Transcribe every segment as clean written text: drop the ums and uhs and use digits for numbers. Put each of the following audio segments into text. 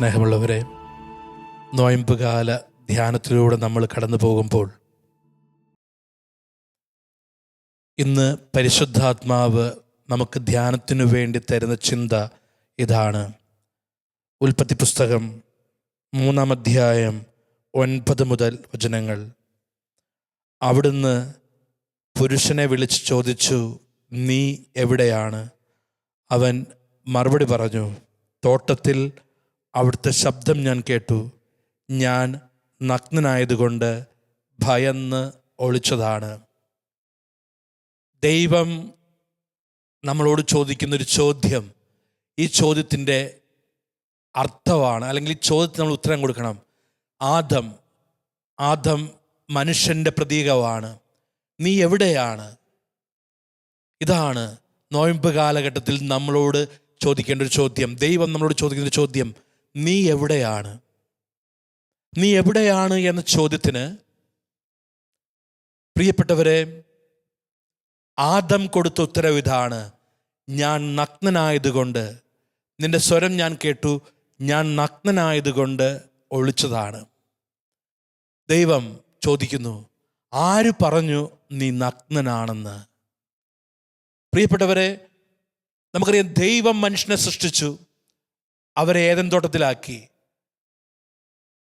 സ്നേഹമുള്ളവരെ, നോയമ്പുകാല ധ്യാനത്തിലൂടെ നമ്മൾ കടന്നു പോകുമ്പോൾ ഇന്ന് പരിശുദ്ധാത്മാവ് നമുക്ക് ധ്യാനത്തിനു വേണ്ടി തരുന്ന ചിന്ത ഇതാണ്. ഉൽപ്പത്തി പുസ്തകം 3-ാം അധ്യായം 9 മുതൽ വചനങ്ങൾ. അവിടുന്ന് പുരുഷനെ വിളിച്ച് ചോദിച്ചു, നീ എവിടെയാണ്? അവൻ മറുപടി പറഞ്ഞു, തോട്ടത്തിൽ അവിടുത്തെ ശബ്ദം ഞാൻ കേട്ടു. ഞാൻ നഗ്നനായതുകൊണ്ട് ഭയന്ന് ഒളിച്ചതാണ്. ദൈവം നമ്മളോട് ചോദിക്കുന്നൊരു ചോദ്യം, ഈ ചോദ്യത്തിൻ്റെ അർത്ഥമാണ്, അല്ലെങ്കിൽ ഈ ചോദ്യത്തിന് നമ്മൾ ഉത്തരം കൊടുക്കണം. ആദം മനുഷ്യൻ്റെ പ്രതീകമാണ്. നീ എവിടെയാണ്? ഇതാണ് നോയമ്പ് കാലഘട്ടത്തിൽ നമ്മളോട് ചോദിക്കേണ്ട ഒരു ചോദ്യം. ദൈവം നമ്മളോട് ചോദിക്കുന്ന ഒരു ചോദ്യം, നീ എവിടെയാണ്? നീ എവിടെയാണ് എന്ന ചോദ്യത്തിന്, പ്രിയപ്പെട്ടവരെ, ആദം കൊടുത്ത ഉത്തരവ് ഇതാണ്: ഞാൻ നഗ്നനായതുകൊണ്ട്, നിന്റെ സ്വരം ഞാൻ കേട്ടു, ഞാൻ നഗ്നനായതുകൊണ്ട് ഒളിച്ചതാണ്. ദൈവം ചോദിക്കുന്നു, ആര് പറഞ്ഞു നീ നഗ്നനാണെന്ന്? പ്രിയപ്പെട്ടവരെ, നമുക്കറിയാം, ദൈവം മനുഷ്യനെ സൃഷ്ടിച്ചു, അവരെ ഏദൻ തോട്ടത്തിലാക്കി.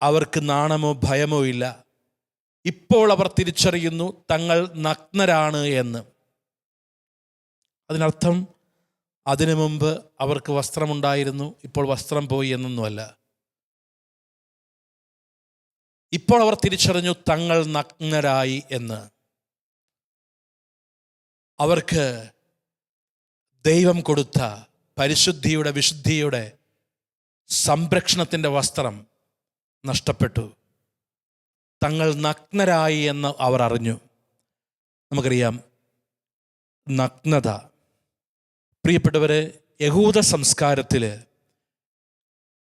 അവർക്ക് നാണമോ ഭയമോ ഇല്ല. ഇപ്പോൾ അവർ തിരിച്ചറിയുന്നു തങ്ങൾ നഗ്നരാണ് എന്ന്. അതിനർത്ഥം അതിനു മുമ്പ് അവർക്ക് വസ്ത്രമുണ്ടായിരുന്നു, ഇപ്പോൾ വസ്ത്രം പോയി എന്നൊന്നുമല്ല. ഇപ്പോൾ അവർ തിരിച്ചറിഞ്ഞു തങ്ങൾ നഗ്നരായി എന്ന്. അവർക്ക് ദൈവം കൊടുത്ത പരിശുദ്ധിയുടെ, വിശുദ്ധിയുടെ, സംരക്ഷണത്തിൻ്റെ വസ്ത്രം നഷ്ടപ്പെട്ടു. തങ്ങൾ നഗ്നരായി എന്ന് അവർ അറിഞ്ഞു. നമുക്കറിയാം, നഗ്നത, പ്രിയപ്പെട്ടവരെ, യഹൂദ സംസ്കാരത്തിൽ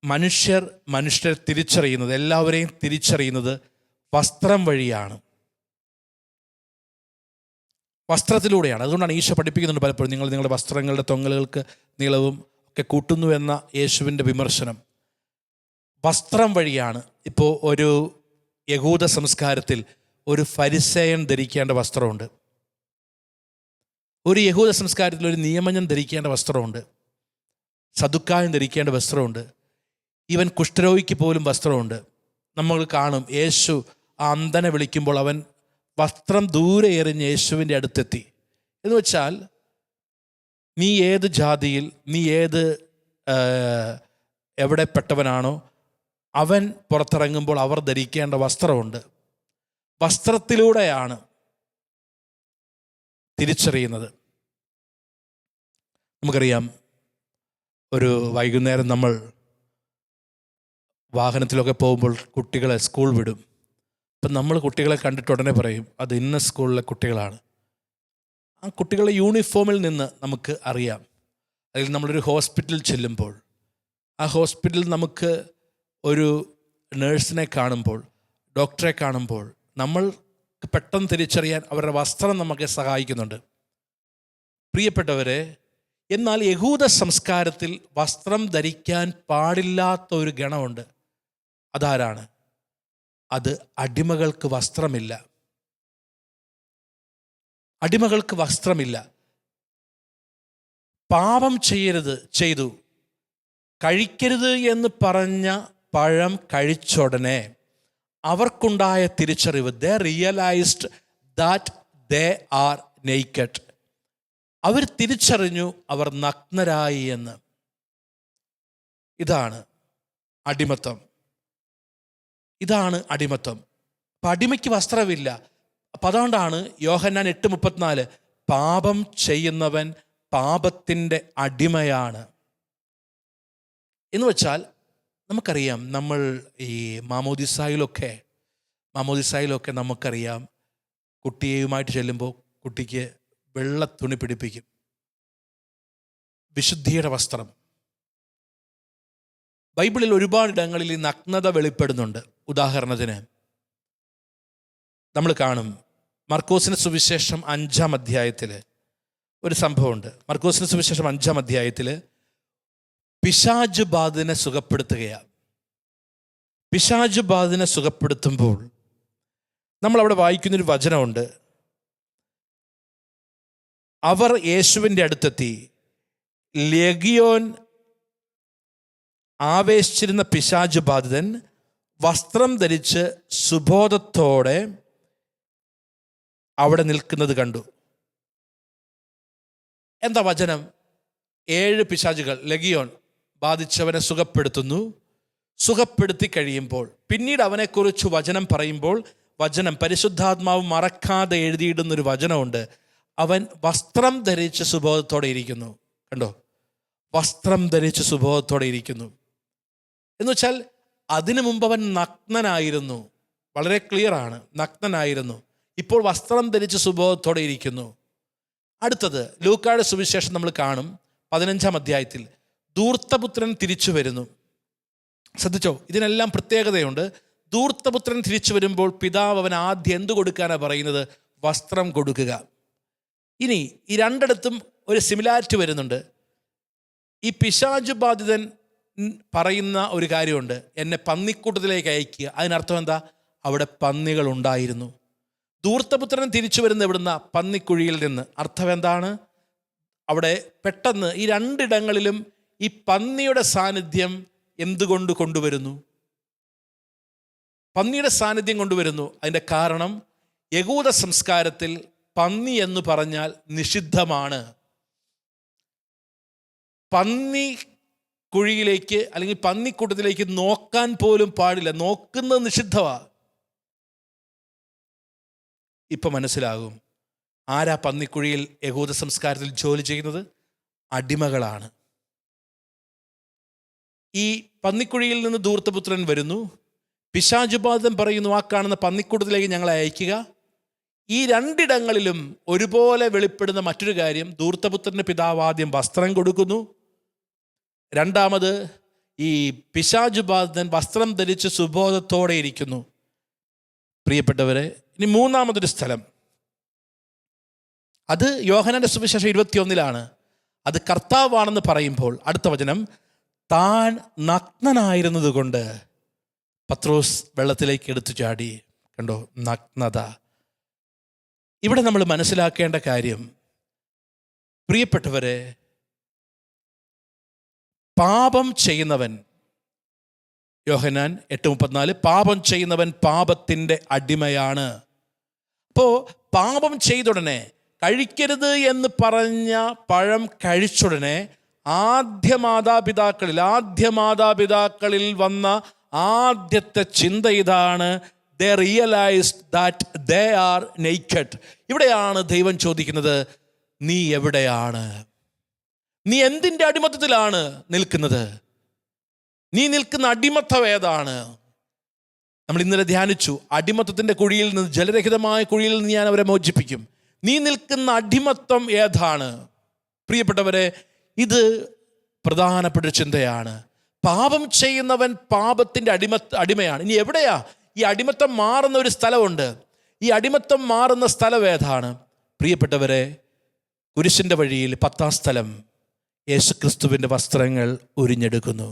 മനുഷ്യരെ തിരിച്ചറിയുന്നത്, എല്ലാവരെയും തിരിച്ചറിയുന്നത് വസ്ത്രം വഴിയാണ്, വസ്ത്രത്തിലൂടെയാണ്. അതുകൊണ്ടാണ് ഈശോ പഠിപ്പിക്കുന്നുണ്ട് പലപ്പോഴും, നിങ്ങൾ നിങ്ങളുടെ വസ്ത്രങ്ങളുടെ തൊങ്ങലുകൾക്ക് നീളവും ഒക്കെ കൂട്ടുന്നു എന്ന യേശുവിൻ്റെ വിമർശനം വസ്ത്രം വഴിയാണ്. ഇപ്പോൾ ഒരു യഹൂദ സംസ്കാരത്തിൽ ഒരു ഫരിസേയൻ ധരിക്കേണ്ട വസ്ത്രമുണ്ട്, ഒരു യഹൂദ സംസ്കാരത്തിൽ ഒരു നിയമജ്ഞൻ ധരിക്കേണ്ട വസ്ത്രമുണ്ട്, സദുക്കായൻ ധരിക്കേണ്ട വസ്ത്രമുണ്ട്, ഈവൻ കുഷ്ഠരോഗിക്ക് പോലും വസ്ത്രമുണ്ട്. നമ്മൾ കാണും, യേശു ആ അന്ധനെ വിളിക്കുമ്പോൾ അവൻ വസ്ത്രം ദൂരെ എറിഞ്ഞ് യേശുവിൻ്റെ അടുത്തെത്തി. എന്ന് വെച്ചാൽ, നീ ഏത് ജാതിയിൽ, നീ എവിടെ പെട്ടവനാണോ, അവൻ പുറത്തിറങ്ങുമ്പോൾ അവർ ധരിക്കേണ്ട വസ്ത്രമുണ്ട്. വസ്ത്രത്തിലൂടെയാണ് തിരിച്ചറിയുന്നത്. നമുക്കറിയാം, ഒരു വൈകുന്നേരം നമ്മൾ വാഹനത്തിലൊക്കെ പോകുമ്പോൾ കുട്ടികളെ സ്കൂൾ വിടും. അപ്പം നമ്മൾ കുട്ടികളെ കണ്ടിട്ട് ഉടനെ പറയും, അത് ഇന്ന സ്കൂളിലെ കുട്ടികളാണ്. ആ കുട്ടികളുടെ യൂണിഫോമിൽ നിന്ന് നമുക്ക് അറിയാം. അല്ലെങ്കിൽ നമ്മളൊരു ഹോസ്പിറ്റലിൽ ചെല്ലുമ്പോൾ, ആ ഹോസ്പിറ്റലിൽ നമുക്ക് ഒരു നേഴ്സിനെ കാണുമ്പോൾ, ഡോക്ടറെ കാണുമ്പോൾ, നമ്മൾ പെട്ടെന്ന് തിരിച്ചറിയാൻ അവരുടെ വസ്ത്രം നമുക്ക് സഹായിക്കുന്നുണ്ട്. പ്രിയപ്പെട്ടവരെ, എന്നാൽ യഹൂദ സംസ്കാരത്തിൽ വസ്ത്രം ധരിക്കാൻ പാടില്ലാത്ത ഒരു ഗണമുണ്ട്. അതാരാണ്? അത് അടിമകൾക്ക് വസ്ത്രമില്ല. അടിമകൾക്ക് വസ്ത്രമില്ല. പാപം ചെയ്തു കഴിക്കരുത് എന്ന് പറഞ്ഞ പഴം കഴിച്ചുടനെ അവർക്കുണ്ടായ തിരിച്ചറിവ്, they realised that they are naked. അവർ തിരിച്ചറിഞ്ഞു അവർ നഗ്നരായി എന്ന്. ഇതാണ് അടിമത്തം. അപ്പം അടിമയ്ക്ക് വസ്ത്രമില്ല. അപ്പം അതുകൊണ്ടാണ് യോഹന്നാൻ 8:34, പാപം ചെയ്യുന്നവൻ പാപത്തിൻ്റെ അടിമയാണ് എന്ന് വെച്ചാൽ, നമുക്കറിയാം, നമ്മൾ ഈ മാമോദിസായിലൊക്കെ നമുക്കറിയാം, കുട്ടിയുമായിട്ട് ചെല്ലുമ്പോൾ കുട്ടിക്ക് വെള്ള തുണി പിടിപ്പിക്കും, വിശുദ്ധിയുടെ വസ്ത്രം. ബൈബിളിൽ ഒരുപാടിടങ്ങളിൽ ഈ നഗ്നത വെളിപ്പെടുന്നുണ്ട്. ഉദാഹരണത്തിന് നമ്മൾ കാണും, മർക്കോസിന് സുവിശേഷം 5-ാം അധ്യായത്തിൽ ഒരു സംഭവമുണ്ട്. മർക്കോസിന് സുവിശേഷം 5-ാം അധ്യായത്തിൽ പിശാച് ബാധനെ സുഖപ്പെടുത്തുകയാണ്. പിശാച് ബാധിതനെ സുഖപ്പെടുത്തുമ്പോൾ നമ്മളവിടെ വായിക്കുന്നൊരു വചനമുണ്ട്. അവർ യേശുവിൻ്റെ അടുത്തെത്തി. ലെഗിയോൻ ആവേശിച്ചിരുന്ന പിശാച് ബാധിതൻ വസ്ത്രം ധരിച്ച് സുബോധത്തോടെ അവിടെ നിൽക്കുന്നത് കണ്ടു. എന്താ വചനം? 7 പിശാചുകൾ ലെഗിയോൻ ബാധിച്ചവനെ സുഖപ്പെടുത്തുന്നു. സുഖപ്പെടുത്തി കഴിയുമ്പോൾ പിന്നീട് അവനെക്കുറിച്ച് വചനം പറയുമ്പോൾ, വചനം പരിശുദ്ധാത്മാവ് മറക്കാതെ എഴുതിയിടുന്നൊരു വചനമുണ്ട്. അവൻ വസ്ത്രം ധരിച്ച് സുബോധത്തോടെ ഇരിക്കുന്നു. കണ്ടോ? വസ്ത്രം ധരിച്ച് സുബോധത്തോടെ ഇരിക്കുന്നു എന്ന് വെച്ചാൽ അതിനു മുമ്പ് അവൻ നഗ്നനായിരുന്നു. വളരെ ക്ലിയറാണ്, നഗ്നനായിരുന്നു. ഇപ്പോൾ വസ്ത്രം ധരിച്ച് സുബോധത്തോടെ ഇരിക്കുന്നു. അടുത്തത് ലൂക്കായുടെ സുവിശേഷം നമ്മൾ കാണും 15-ാം അധ്യായത്തിൽ ധൂർത്തപുത്രൻ തിരിച്ചു വരുന്നു. ശ്രദ്ധിച്ചോ, ഇതിനെല്ലാം പ്രത്യേകതയുണ്ട്. ധൂർത്തപുത്രൻ തിരിച്ചു വരുമ്പോൾ പിതാവ് അവൻ ആദ്യം എന്ത് കൊടുക്കാനാണ് പറയുന്നത്? വസ്ത്രം കൊടുക്കുക. ഇനി ഈ രണ്ടിടത്തും ഒരു സിമിലാരിറ്റി വരുന്നുണ്ട്. ഈ പിശാച് ബാധിതൻ പറയുന്ന ഒരു കാര്യമുണ്ട്, എന്നെ പന്നിക്കൂട്ടത്തിലേക്ക് അയക്കുക. അതിനർത്ഥം എന്താ? അവിടെ പന്നികൾ ഉണ്ടായിരുന്നു. ധൂർത്തപുത്രൻ തിരിച്ചു വരുന്ന എവിടുന്ന? പന്നിക്കുഴിയിൽ നിന്ന്. അർത്ഥം എന്താണ്? അവിടെ പെട്ടെന്ന് ഈ രണ്ടിടങ്ങളിലും ഈ പന്നിയുടെ സാന്നിധ്യം എന്തുകൊണ്ട് കൊണ്ടുവരുന്നു? പന്നിയുടെ സാന്നിധ്യം കൊണ്ടുവരുന്നു. അതിൻ്റെ കാരണം യഹൂദ സംസ്കാരത്തിൽ പന്നി എന്ന് പറഞ്ഞാൽ നിഷിദ്ധമാണ്. പന്നി കുഴിയിലേക്ക് അല്ലെങ്കിൽ പന്നിക്കൂട്ടത്തിലേക്ക് നോക്കാൻ പോലും പാടില്ല. നോക്കുന്നത് നിഷിദ്ധമാണ്. ഇപ്പം മനസ്സിലാകും ആരാ പന്നിക്കുഴിയിൽ യഹൂദ സംസ്കാരത്തിൽ ജോലി ചെയ്യുന്നത്? അടിമകളാണ്. ഈ പന്നിക്കുഴിയിൽ നിന്ന് ധൂർത്തപുത്രൻ വരുന്നു. പിശാചുബാധൻ പറയുന്നു, ആ കാണുന്ന പന്നിക്കൂട്ടത്തിലേക്ക് ഞങ്ങളെ അയക്കുക. ഈ രണ്ടിടങ്ങളിലും ഒരുപോലെ വെളിപ്പെടുന്ന മറ്റൊരു കാര്യം, ധൂർത്തപുത്രൻ്റെ പിതാവ് ആദ്യം വസ്ത്രം കൊടുക്കുന്നു. രണ്ടാമത് ഈ പിശാചുബാധൻ വസ്ത്രം ധരിച്ച് സുബോധത്തോടെ ഇരിക്കുന്നു. പ്രിയപ്പെട്ടവരെ, ഇനി മൂന്നാമതൊരു സ്ഥലം, അത് യോഹന്നാന്റെ സുവിശേഷം 21-ലാണ്. അത് കർത്താവാണെന്ന് പറയുമ്പോൾ അടുത്ത വചനം, താൻ നഗ്നനായിരുന്നത് കൊണ്ട് പത്രോസ് വെള്ളത്തിലേക്ക് എടുത്തു ചാടി. കണ്ടോ? നഗ്നത. ഇവിടെ നമ്മൾ മനസ്സിലാക്കേണ്ട കാര്യം, പ്രിയപ്പെട്ടവരെ, പാപം ചെയ്യുന്നവൻ, യോഹന്നാൻ 8:34, പാപം ചെയ്യുന്നവൻ പാപത്തിൻ്റെ അടിമയാണ്. അപ്പോൾ പാപം ചെയ്തുടനെ, കഴിക്കരുത് എന്ന് പറഞ്ഞ പഴം കഴിച്ചുടനെ ആദ്യ മാതാപിതാക്കളിൽ വന്ന ആദ്യത്തെ ചിന്ത ഇതാണ്, they realized that they are naked. ഇവിടെയാണ് ദൈവം ചോദിക്കുന്നത്, നീ എവിടെയാണ്? നീ എന്തിൻ്റെ അടിമത്തത്തിലാണ് നിൽക്കുന്നത്? നീ നിൽക്കുന്ന അടിമത്തം ഏതാണ്? നമ്മൾ ഇന്നലെ ധ്യാനിച്ചു, അടിമത്തത്തിൻ്റെ കുഴിയിൽ നിന്ന്, ജലരഹിതമായ കുഴിയിൽ നിന്ന് ഞാൻ അവരെ മോചിപ്പിക്കും. നീ നിൽക്കുന്ന അടിമത്തം ഏതാണ്? പ്രിയപ്പെട്ടവരെ, ഇത് പ്രധാനപ്പെട്ട ചിന്തയാണ്. പാപം ചെയ്യുന്നവൻ പാപത്തിൻ്റെ അടിമയാണ്. ഇനി എവിടെയാ ഈ അടിമത്തം മാറുന്ന ഒരു സ്ഥലമുണ്ട്. ഈ അടിമത്തം മാറുന്ന സ്ഥലം ഏതാണ്? പ്രിയപ്പെട്ടവരെ, കുരിശിൻ്റെ വഴിയിൽ 10-ാം സ്ഥലം, യേശുക്രിസ്തുവിൻ്റെ വസ്ത്രങ്ങൾ ഉരിഞ്ഞെടുക്കുന്നു.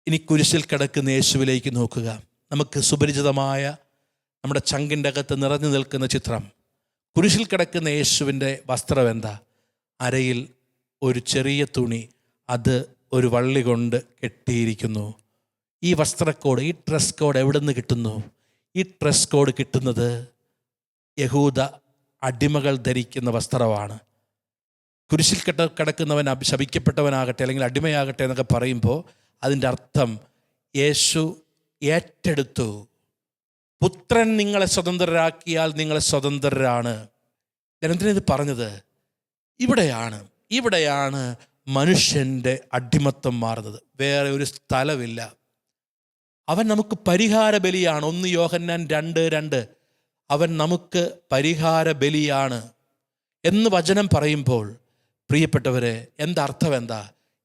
ഇനി കുരിശിൽ കിടക്കുന്ന യേശുവിലേക്ക് നോക്കുക. നമുക്ക് സുപരിചിതമായ, നമ്മുടെ ചങ്കിൻ്റെ അകത്ത് നിറഞ്ഞു നിൽക്കുന്ന ചിത്രം, കുരിശിൽ കിടക്കുന്ന യേശുവിൻ്റെ വസ്ത്രം എന്താ? അരയിൽ ഒരു ചെറിയ തുണി, അത് ഒരു വള്ളി കൊണ്ട് കെട്ടിയിരിക്കുന്നു. ഈ വസ്ത്രക്കോഡ്, ഈ ഡ്രസ് കോഡ് എവിടെ നിന്ന് കിട്ടുന്നു? ഈ ഡ്രസ് കോഡ് കിട്ടുന്നത് യഹൂദ അടിമകൾ ധരിക്കുന്ന വസ്ത്രമാണ്. കുരിശിൽ കിടക്കുന്നവൻ ശപിക്കപ്പെട്ടവനാകട്ടെ അല്ലെങ്കിൽ അടിമയാകട്ടെ എന്നൊക്കെ പറയുമ്പോൾ അതിൻ്റെ അർത്ഥം യേശു ഏറ്റെടുത്തു. പുത്രൻ നിങ്ങളെ സ്വതന്ത്രരാക്കിയാൽ നിങ്ങൾ സ്വതന്ത്രരാണ്. ഞാൻ എന്തിനാ ഇത് പറഞ്ഞത്? ഇവിടെയാണ് മനുഷ്യൻ്റെ അടിമത്തം മാറുന്നത്. വേറെ ഒരു സ്ഥലമില്ല. അവൻ നമുക്ക് പരിഹാര ബലിയാണ്. 1 യോഹന്നാൻ 2:2, അവൻ നമുക്ക് പരിഹാര ബലിയാണ് എന്ന് വചനം പറയുമ്പോൾ, പ്രിയപ്പെട്ടവരെ, അർത്ഥം എന്താ?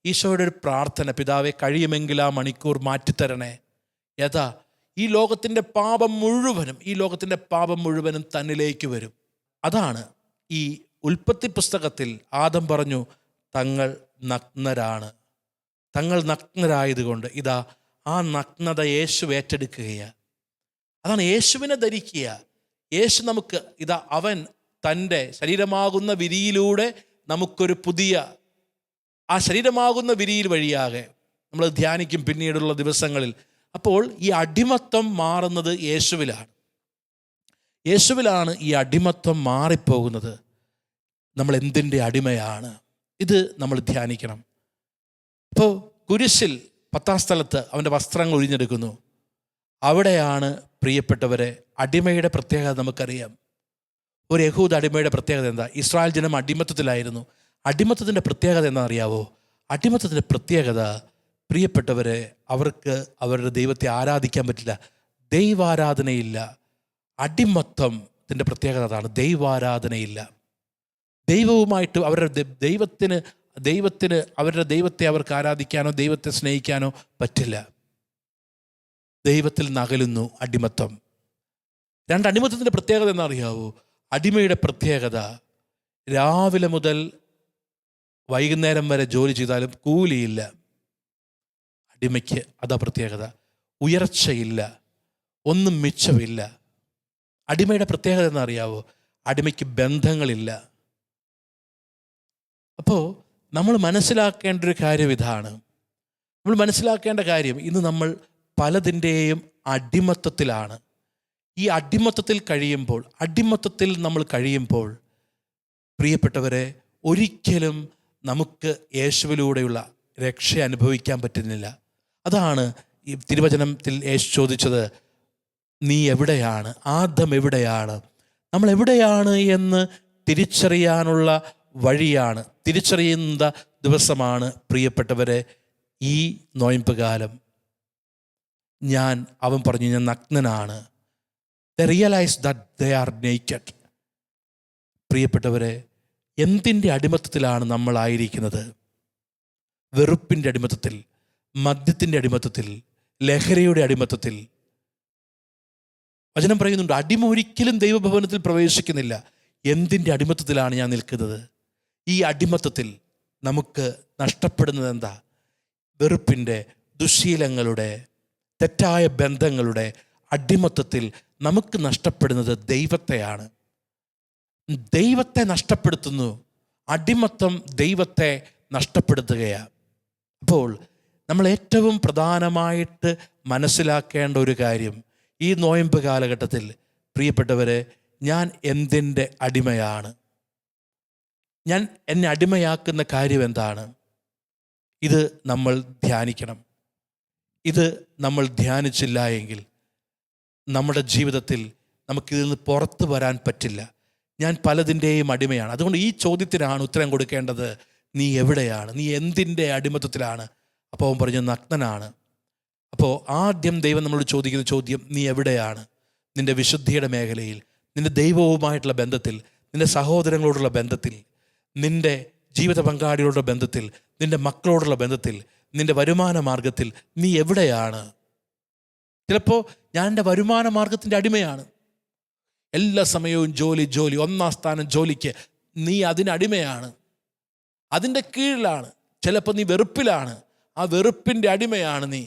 ഈശോയുടെ ഒരു പ്രാർത്ഥന, പിതാവേ കഴിയുമെങ്കിൽ ആ മണിക്കൂർ മാറ്റിത്തരണേ. ഈ ലോകത്തിൻ്റെ പാപം മുഴുവനും തന്നിലേക്ക് വരും. അതാണ് ഈ ഉൽപ്പത്തി പുസ്തകത്തിൽ ആദം പറഞ്ഞു, തങ്ങൾ നഗ്നരാണ്. തങ്ങൾ നഗ്നരായതുകൊണ്ട് ഇതാ ആ നഗ്നത യേശു ഏറ്റെടുക്കുകയാണ്. അതാണ് യേശുവിനെ ധരിക്കുക. യേശു നമുക്ക് ഇതാ അവൻ തൻ്റെ ശരീരമാകുന്ന വിരിയിലൂടെ നമുക്കൊരു പുതിയ ആ ശരീരമാകുന്ന വിരിയിൽ വഴിയാകെ നമ്മൾ ധ്യാനിക്കും പിന്നീടുള്ള ദിവസങ്ങളിൽ. അപ്പോൾ ഈ അടിമത്തം മാറുന്നത് യേശുവിലാണ്. യേശുവിലാണ് ഈ അടിമത്തം മാറിപ്പോകുന്നത്. നമ്മൾ എന്തിൻ്റെ അടിമയാണ്? ഇത് നമ്മൾ ധ്യാനിക്കണം. ഇപ്പോൾ കുരിശിൽ 10-ാം സ്ഥലത്ത് അവൻ്റെ വസ്ത്രങ്ങൾ ഒഴിഞ്ഞെടുക്കുന്നു. അവിടെയാണ് പ്രിയപ്പെട്ടവരെ അടിമയുടെ പ്രത്യേകത നമുക്കറിയാം. ഒരു യഹൂദ അടിമയുടെ പ്രത്യേകത എന്താ? ഇസ്രായേൽ ജനം അടിമത്തത്തിലായിരുന്നു. അടിമത്തത്തിൻ്റെ പ്രത്യേകത എന്താ അറിയാവോ? അടിമത്തത്തിൻ്റെ പ്രത്യേകത പ്രിയപ്പെട്ടവരെ, അവർക്ക് അവരുടെ ദൈവത്തെ ആരാധിക്കാൻ പറ്റില്ല, ദൈവാരാധനയില്ല. അടിമത്തത്തിൻ്റെ പ്രത്യേകത അതാണ്, ദൈവാരാധനയില്ല. ദൈവവുമായിട്ട് അവരുടെ ദൈവത്തിന് അവരുടെ ദൈവത്തെ അവർക്ക് ആരാധിക്കാനോ ദൈവത്തെ സ്നേഹിക്കാനോ പറ്റില്ല. ദൈവത്തിൽ നകലുന്നു അടിമത്തം. അടിമത്തത്തിൻ്റെ പ്രത്യേകത എന്നറിയാവോ? അടിമയുടെ പ്രത്യേകത രാവിലെ മുതൽ വൈകുന്നേരം വരെ ജോലി ചെയ്താലും കൂലിയില്ല. അടിമയ്ക്ക് അതാ പ്രത്യേകത. ഉയർച്ചയില്ല, ഒന്നും മിച്ചമില്ല. അടിമയുടെ പ്രത്യേകത എന്നറിയാവോ? അടിമയ്ക്ക് ബന്ധങ്ങളില്ല. അപ്പോൾ നമ്മൾ മനസ്സിലാക്കേണ്ട ഒരു കാര്യം ഇതാണ്. നമ്മൾ മനസ്സിലാക്കേണ്ട കാര്യം, ഇന്ന് നമ്മൾ പലതിൻ്റെയും അടിമത്തത്തിലാണ്. ഈ അടിമത്തത്തിൽ നമ്മൾ കഴിയുമ്പോൾ പ്രിയപ്പെട്ടവരെ, ഒരിക്കലും നമുക്ക് യേശുവിലൂടെയുള്ള രക്ഷ അനുഭവിക്കാൻ പറ്റുന്നില്ല. അതാണ് ഈ തിരുവചനത്തിൽ യേശു ചോദിച്ചത്, നീ എവിടെയാണ്? ആദം എവിടെയാണ്? നമ്മൾ എവിടെയാണ് എന്ന് തിരിച്ചറിയാനുള്ള വഴിയാണ്, തിരിച്ചറിയുന്ന ദിവസമാണ് പ്രിയപ്പെട്ടവരെ ഈ നോയമ്പ് കാലം. അവൻ പറഞ്ഞു, ഞാൻ നഗ്നനാണ്. They realize that they are naked. പ്രിയപ്പെട്ടവരെ, എന്തിൻ്റെ അടിമത്തത്തിലാണ് നമ്മളായിരിക്കുന്നത്? വെറുപ്പിൻ്റെ അടിമത്തത്തിൽ, മദ്യത്തിൻ്റെ അടിമത്തത്തിൽ, ലഹരിയുടെ അടിമത്തത്തിൽ. വചനം പറയുന്നുണ്ട്, അടിമ ഒരിക്കലും ദൈവഭവനത്തിൽ പ്രവേശിക്കുന്നില്ല. എന്തിൻ്റെ അടിമത്തത്തിലാണ് ഞാൻ നിൽക്കുന്നത്? ഈ അടിമത്തത്തിൽ നമുക്ക് നഷ്ടപ്പെടുന്നത് എന്താ? വെറുപ്പിൻ്റെ, ദുശ്ശീലങ്ങളുടെ, തെറ്റായ ബന്ധങ്ങളുടെ അടിമത്തത്തിൽ നമുക്ക് നഷ്ടപ്പെടുന്നത് ദൈവത്തെയാണ്. ദൈവത്തെ നഷ്ടപ്പെടുത്തുന്നു. അടിമത്തം ദൈവത്തെ നഷ്ടപ്പെടുത്തുകയാണ്. അപ്പോൾ നമ്മൾ ഏറ്റവും പ്രധാനമായിട്ട് മനസ്സിലാക്കേണ്ട ഒരു കാര്യം, ഈ നോയമ്പ് കാലഘട്ടത്തിൽ പ്രിയപ്പെട്ടവരെ, ഞാൻ എന്തിൻ്റെ അടിമയാണ്? ഞാൻ എന്നെ അടിമയാക്കുന്ന കാര്യം എന്താണ്? ഇത് നമ്മൾ ധ്യാനിക്കണം. ഇത് നമ്മൾ ധ്യാനിച്ചില്ല എങ്കിൽ നമ്മുടെ ജീവിതത്തിൽ നമുക്കിതിൽ നിന്ന് പുറത്തു വരാൻ പറ്റില്ല. ഞാൻ പലതിൻ്റെയും അടിമയാണ്. അതുകൊണ്ട് ഈ ചോദ്യത്തിനാണ് ഉത്തരം കൊടുക്കേണ്ടത്. നീ എവിടെയാണ്? നീ എന്തിൻ്റെ അടിമത്തത്തിലാണ്? അപ്പോൾ അവൻ പറഞ്ഞു, നഗ്നനാണ്. അപ്പോൾ ആദ്യം ദൈവം നമ്മളോട് ചോദിക്കുന്ന ചോദ്യം, നീ എവിടെയാണ്? നിൻ്റെ വിശുദ്ധിയുടെ മേഖലയിൽ, നിൻ്റെ ദൈവവുമായിട്ടുള്ള ബന്ധത്തിൽ, നിൻ്റെ സഹോദരങ്ങളോടുള്ള ബന്ധത്തിൽ, നിൻ്റെ ജീവിത പങ്കാളിയോടുള്ള ബന്ധത്തിൽ, നിൻ്റെ മക്കളോടുള്ള ബന്ധത്തിൽ, നിൻ്റെ വരുമാന മാർഗത്തിൽ നീ എവിടെയാണ്? ചിലപ്പോൾ ഞാൻ എൻ്റെ വരുമാന മാർഗത്തിൻ്റെ അടിമയാണ്. എല്ലാ സമയവും ജോലി, 1-ാം സ്ഥാനം ജോലിക്ക്, നീ അതിനടിമയാണ്, അതിൻ്റെ കീഴിലാണ്. ചിലപ്പോൾ നീ വെറുപ്പിലാണ്, ആ വെറുപ്പിൻ്റെ അടിമയാണ് നീ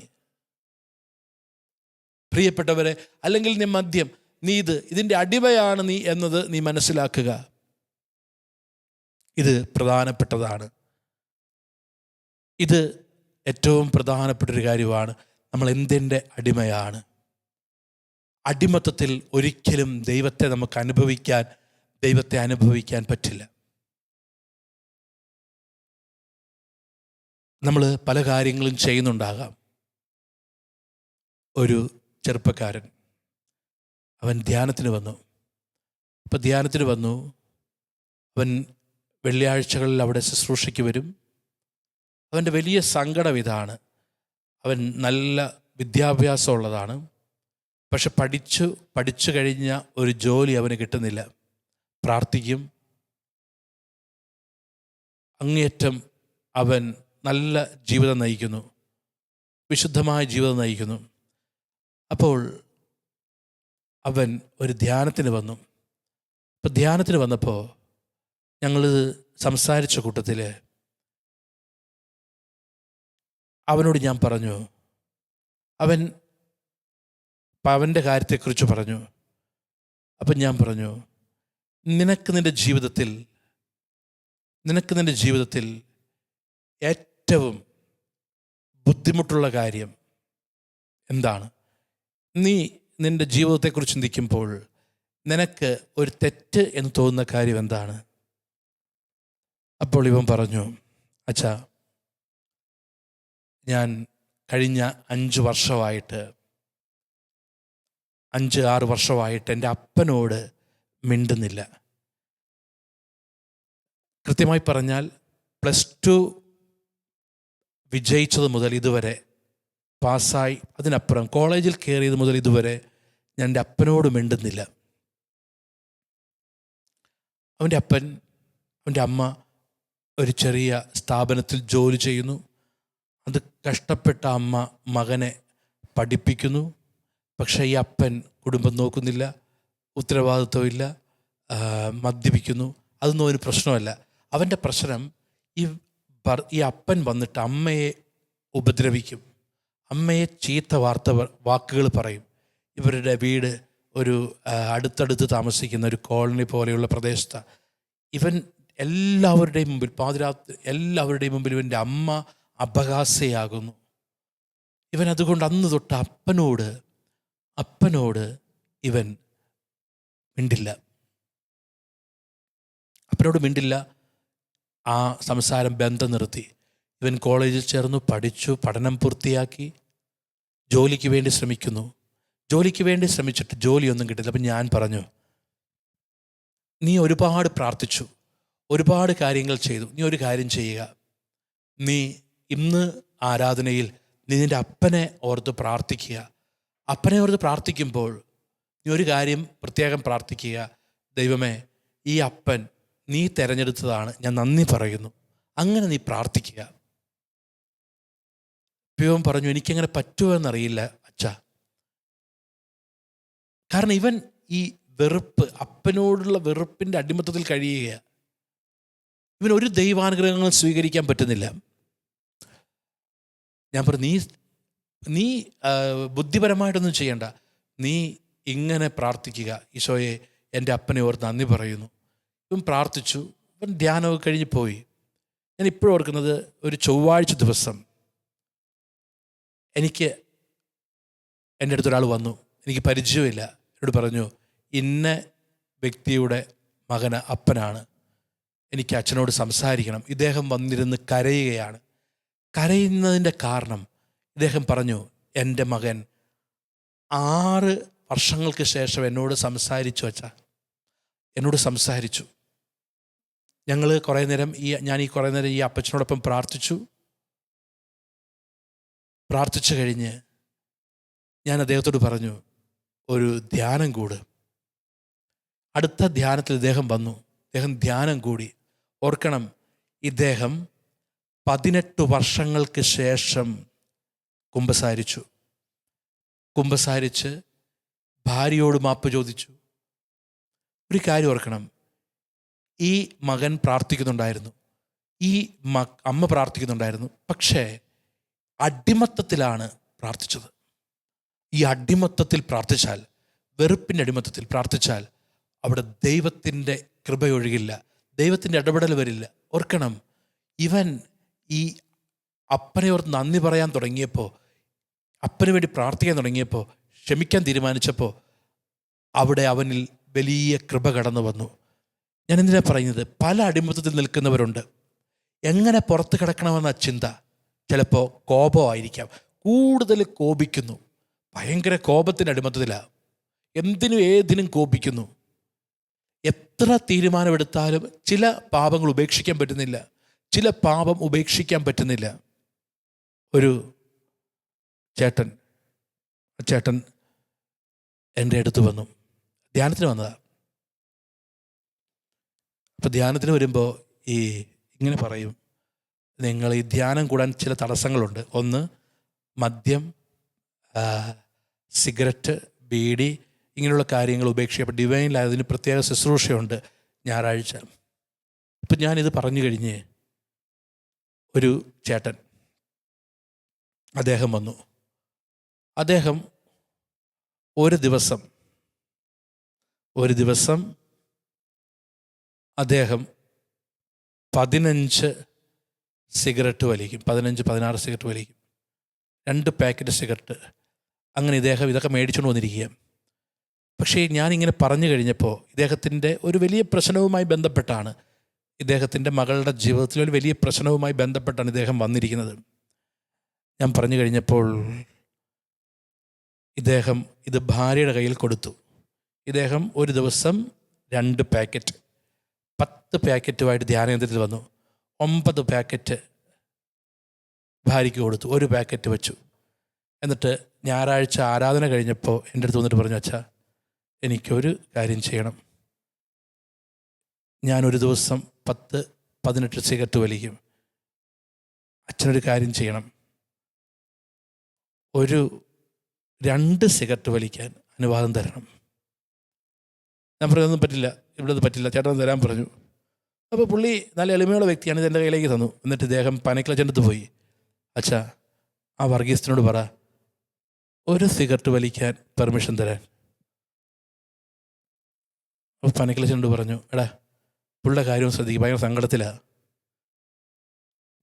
പ്രിയപ്പെട്ടവരെ. അല്ലെങ്കിൽ നീ മദ്യം, നീ ഇതിൻ്റെ അടിമയാണ് നീ എന്നത് നീ മനസ്സിലാക്കുക. ഇത് പ്രധാനപ്പെട്ടതാണ്. ഇത് ഏറ്റവും പ്രധാനപ്പെട്ടൊരു കാര്യമാണ്. നമ്മൾ എന്തിൻ്റെ അടിമയാണ്? അടിമത്തത്തിൽ ഒരിക്കലും ദൈവത്തെ അനുഭവിക്കാൻ പറ്റില്ല. നമ്മൾ പല കാര്യങ്ങളും ചെയ്യുന്നുണ്ടാകാം. ഒരു ചെറുപ്പക്കാരൻ, അവൻ ധ്യാനത്തിന് വന്നു. അപ്പോൾ ധ്യാനത്തിന് വന്നു, അവൻ വെള്ളിയാഴ്ചകളിൽ അവിടെ ശുശ്രൂഷയ്ക്ക് വരും. അവൻ്റെ വലിയ സങ്കടം ഇതാണ്, അവൻ നല്ല വിദ്യാഭ്യാസമുള്ളതാണ്, പക്ഷെ പഠിച്ചു കഴിഞ്ഞ ഒരു ജോലി അവന് കിട്ടുന്നില്ല. പ്രാർത്ഥിക്കും, അങ്ങേയറ്റം അവൻ നല്ല ജീവിതം നയിക്കുന്നു, വിശുദ്ധമായ ജീവിതം നയിക്കുന്നു. അപ്പോൾ അവൻ ഒരു ധ്യാനത്തിന് വന്നു. അപ്പോൾ ധ്യാനത്തിന് വന്നപ്പോൾ ഞങ്ങൾ സംസാരിച്ച കൂട്ടത്തിൽ അവനോട് ഞാൻ പറഞ്ഞു, അവൻ അവൻ്റെ കാര്യത്തെക്കുറിച്ച് പറഞ്ഞു. അപ്പം ഞാൻ പറഞ്ഞു, നിനക്ക് നിൻ്റെ ജീവിതത്തിൽ ഏറ്റവും ബുദ്ധിമുട്ടുള്ള കാര്യം എന്താണ്? നീ നിൻ്റെ ജീവിതത്തെക്കുറിച്ച് ചിന്തിക്കുമ്പോൾ നിനക്ക് ഒരു തെറ്റ് എന്ന് തോന്നുന്ന കാര്യം എന്താണ്? അപ്പോൾ ഇവൻ പറഞ്ഞു, അച്ഛാ, ഞാൻ കഴിഞ്ഞ 5-6 വർഷമായിട്ട് എൻ്റെ അപ്പനോട് മിണ്ടുന്നില്ല. കൃത്യമായി പറഞ്ഞാൽ +2 വിജയിച്ചത് മുതൽ ഇതുവരെ, പാസ്സായി അതിനപ്പുറം കോളേജിൽ കയറിയത് മുതൽ ഇതുവരെ ഞാൻ എൻ്റെ അപ്പനോട് മിണ്ടുന്നില്ല. അവൻ്റെ അമ്മ ഒരു ചെറിയ സ്ഥാപനത്തിൽ ജോലി ചെയ്യുന്നു. അത് കഷ്ടപ്പെട്ട അമ്മ മകനെ പഠിപ്പിക്കുന്നു. പക്ഷേ ഈ അപ്പൻ കുടുംബം നോക്കുന്നില്ല, ഉത്തരവാദിത്വമില്ല, മദ്യപിക്കുന്നു. അതൊന്നും ഒരു പ്രശ്നമല്ല. അവൻ്റെ പ്രശ്നം ഈ അപ്പൻ വന്നിട്ട് അമ്മയെ ഉപദ്രവിക്കും, അമ്മയെ ചീത്ത വാക്കുകൾ പറയും. ഇവരുടെ വീട് ഒരു അടുത്തടുത്ത് താമസിക്കുന്ന ഒരു കോളനി പോലെയുള്ള പ്രദേശത്താണ്. ഇവൻ എല്ലാവരുടെയും മുമ്പിൽ, പാതിരാത്രി എല്ലാവരുടെയും മുമ്പിൽ ഇവൻ്റെ അമ്മ അപഹാസ്യയാകുന്നു. ഇവൻ അതുകൊണ്ട് അന്ന് തൊട്ട് അപ്പനോട് ഇവൻ മിണ്ടില്ല. ആ സംസാരം ബന്ധം നിർത്തി. ഇവൻ കോളേജിൽ ചേർന്നു, പഠിച്ചു, പഠനം പൂർത്തിയാക്കി, ജോലിക്ക് വേണ്ടി ശ്രമിച്ചിട്ട് ജോലിയൊന്നും കിട്ടില്ല. അപ്പം ഞാൻ പറഞ്ഞു, നീ ഒരുപാട് പ്രാർത്ഥിച്ചു, ഒരുപാട് കാര്യങ്ങൾ ചെയ്തു. നീ ഒരു കാര്യം ചെയ്യുക, നീ ഇന്ന് ആരാധനയിൽ നീ നിൻ്റെ അപ്പനെ ഓർത്ത് പ്രാർത്ഥിക്കുക. അപ്പനെ ഓർത്ത് പ്രാർത്ഥിക്കുമ്പോൾ നീ ഒരു കാര്യം പ്രത്യേകം പ്രാർത്ഥിക്കുക, ദൈവമേ, ഈ അപ്പൻ നീ തിരഞ്ഞെടുത്തതാണ്, ഞാൻ നന്ദി പറയുന്നു. അങ്ങനെ നീ പ്രാർത്ഥിക്കുക. ഇവൻ പറഞ്ഞു, എനിക്കങ്ങനെ പറ്റുമോ എന്നറിയില്ല അച്ഛാ. കാരണം ഇവൻ ഈ വെറുപ്പ്, അപ്പനോടുള്ള വെറുപ്പിൻ്റെ അടിമത്തത്തിൽ കഴിയുകയാണ്. ഇവൻ ഒരു ദൈവാനുഗ്രഹങ്ങളും സ്വീകരിക്കാൻ പറ്റുന്നില്ല. ഞാൻ പറഞ്ഞു, നീ ബുദ്ധിപരമായിട്ടൊന്നും ചെയ്യണ്ട, നീ ഇങ്ങനെ പ്രാർത്ഥിക്കുക, ഈശോയെ എൻ്റെ അപ്പനെ ഓർത്ത് നന്ദി പറയുന്നു. ഇവൻ പ്രാർത്ഥിച്ചു. ഇവൻ ധ്യാനമൊക്കെ കഴിഞ്ഞ് പോയി. ഞാൻ ഇപ്പോഴും ഓർക്കുന്നത്, ഒരു ചൊവ്വാഴ്ച ദിവസം എൻ്റെ അടുത്തൊരാൾ വന്നു, എനിക്ക് പരിചയമില്ല. എന്നോട് പറഞ്ഞു, ഇന്ന വ്യക്തിയുടെ അപ്പനാണ്, എനിക്ക് അച്ഛനോട് സംസാരിക്കണം. ഇദ്ദേഹം വന്നിരുന്ന് കരയുകയാണ്. കരയുന്നതിൻ്റെ കാരണം ഇദ്ദേഹം പറഞ്ഞു, എൻ്റെ മകൻ 6 വർഷങ്ങൾക്ക് ശേഷം എന്നോട് സംസാരിച്ചു അച്ഛാ, എന്നോട് സംസാരിച്ചു. ഞാൻ കുറേ നേരം ഈ അപ്പച്ചനോടൊപ്പം പ്രാർത്ഥിച്ചു കഴിഞ്ഞ് ഞാൻ അദ്ദേഹത്തോട് പറഞ്ഞു, ഒരു ധ്യാനം കൂട്. അടുത്ത ധ്യാനത്തിൽ ഇദ്ദേഹം വന്നു. ഇദ്ദേഹം ധ്യാനം കൂടി. ഓർക്കണം, ഇദ്ദേഹം 18 വർഷങ്ങൾക്ക് ശേഷം കുമ്പസാരിച്ച് ഭാര്യയോട് മാപ്പ് ചോദിച്ചു. ഒരു കാര്യം ഓർക്കണം, ഈ മകൻ പ്രാർത്ഥിക്കുന്നുണ്ടായിരുന്നു, ഈ അമ്മ പ്രാർത്ഥിക്കുന്നുണ്ടായിരുന്നു. പക്ഷേ അടിമത്തത്തിലാണ് പ്രാർത്ഥിച്ചത്. ഈ അടിമത്തത്തിൽ പ്രാർത്ഥിച്ചാൽ, വെറുപ്പിൻ്റെ അടിമത്തത്തിൽ പ്രാർത്ഥിച്ചാൽ അവിടെ ദൈവത്തിൻ്റെ കൃപയൊഴുകില്ല, ദൈവത്തിൻ്റെ ഇടപെടൽ വരില്ല. ഓർക്കണം, ഇവൻ ഈ അപ്പനെ ഓർത്ത് നന്ദി പറയാൻ തുടങ്ങിയപ്പോൾ, അപ്പന് വേണ്ടി പ്രാർത്ഥിക്കാൻ തുടങ്ങിയപ്പോൾ, ക്ഷമിക്കാൻ തീരുമാനിച്ചപ്പോൾ അവിടെ അവനിൽ വലിയ കൃപ കടന്നു വന്നു. ഞാൻ എന്തിനാ പറയുന്നത്, പല അടിമത്തത്തിൽ നിൽക്കുന്നവരുണ്ട്. എങ്ങനെ പുറത്ത് കിടക്കണമെന്ന ചിന്ത. ചിലപ്പോൾ കോപമായിരിക്കാം, കൂടുതൽ കോപിക്കുന്നു, ഭയങ്കര കോപത്തിൻ്റെ അടിമത്തത്തിലാണ്, എന്തിനും ഏതിനും കോപിക്കുന്നു. എത്ര തീരുമാനമെടുത്താലും ചില പാപങ്ങൾ ഉപേക്ഷിക്കാൻ പറ്റുന്നില്ല, ചില പാപം ഉപേക്ഷിക്കാൻ പറ്റുന്നില്ല. ഒരു ചേട്ടൻ എൻ്റെ അടുത്ത് വന്നു, ധ്യാനത്തിന് വന്നതാണ്. അപ്പോൾ ധ്യാനത്തിന് വരുമ്പോൾ ഇങ്ങനെ പറയും, നിങ്ങൾ ഈ ധ്യാനം കൂടാൻ ചില തടസ്സങ്ങളുണ്ട്. ഒന്ന്, മദ്യം, സിഗരറ്റ്, ബീഡി, ഇങ്ങനെയുള്ള കാര്യങ്ങൾ ഉപേക്ഷിക്കുക. അപ്പോൾ ഡിവൈനിൽ അതിന് പ്രത്യേക ശുശ്രൂഷയുണ്ട് ഞായറാഴ്ച. ഇപ്പം ഞാനിത് പറഞ്ഞു കഴിഞ്ഞ് ഒരു ചേട്ടൻ, അദ്ദേഹം വന്നു. അദ്ദേഹം ഒരു ദിവസം അദ്ദേഹം 15 സിഗരറ്റ് വലിക്കും, 15-16 സിഗരറ്റ് വലിക്കും, 2 പാക്കറ്റ് സിഗരറ്റ്. അങ്ങനെ ഇദ്ദേഹം ഇതൊക്കെ മേടിച്ചുകൊണ്ട് വന്നിരിക്കുക. പക്ഷേ ഞാനിങ്ങനെ പറഞ്ഞു കഴിഞ്ഞപ്പോൾ ഇദ്ദേഹത്തിൻ്റെ ഒരു വലിയ പ്രശ്നവുമായി ബന്ധപ്പെട്ടാണ്, ഇദ്ദേഹത്തിൻ്റെ മകളുടെ ജീവിതത്തിലെ ഒരു വലിയ പ്രശ്നവുമായി ബന്ധപ്പെട്ടാണ് ഇദ്ദേഹം വന്നിരിക്കുന്നത്. ഞാൻ പറഞ്ഞു കഴിഞ്ഞപ്പോൾ ഇദ്ദേഹം ഇത് ഭാര്യയുടെ കയ്യിൽ കൊടുത്തു. ഇദ്ദേഹം ഒരു ദിവസം 2 പാക്കറ്റ്, 10 പാക്കറ്റുമായിട്ട് ധ്യാനകേന്ദ്രത്തിൽ വന്നു. 9 പാക്കറ്റ് ഭാര്യയ്ക്ക് കൊടുത്തു, 1 പാക്കറ്റ് വെച്ചു. എന്നിട്ട് ഞായറാഴ്ച ആരാധന കഴിഞ്ഞപ്പോൾ എൻ്റെ അടുത്ത് വന്നിട്ട് പറഞ്ഞു, അച്ഛാ എനിക്കൊരു കാര്യം ചെയ്യണം, ഞാനൊരു ദിവസം 10-18 സിഗരറ്റ് വലിക്കും, അച്ഛനൊരു കാര്യം ചെയ്യണം, ഒരു 2 സിഗരറ്റ് വലിക്കാൻ അനുവാദം തരണം. ഞാൻ പറഞ്ഞതൊന്നും പറ്റില്ല, ഇവിടെ അത് പറ്റില്ല, ചേട്ടൻ തരാൻ പറഞ്ഞു. അപ്പോൾ പുള്ളി നല്ല എളിമയുള്ള വ്യക്തിയാണ്, ഇത് എൻ്റെ കയ്യിലേക്ക് തന്നു. എന്നിട്ട് ഇദ്ദേഹം പനക്കിലച്ചൻ്റെ അടുത്ത് പോയി, അച്ഛാ ആ വർഗീസിനോട് പറ 1 സിഗരറ്റ് വലിക്കാൻ പെർമിഷൻ തരാൻ. അപ്പോൾ പനക്കിലച്ചനോട് പറഞ്ഞു, എടാ പുള്ളിയുടെ കാര്യം ശ്രദ്ധിക്കും, ഭയങ്കര സങ്കടത്തിലാണ്.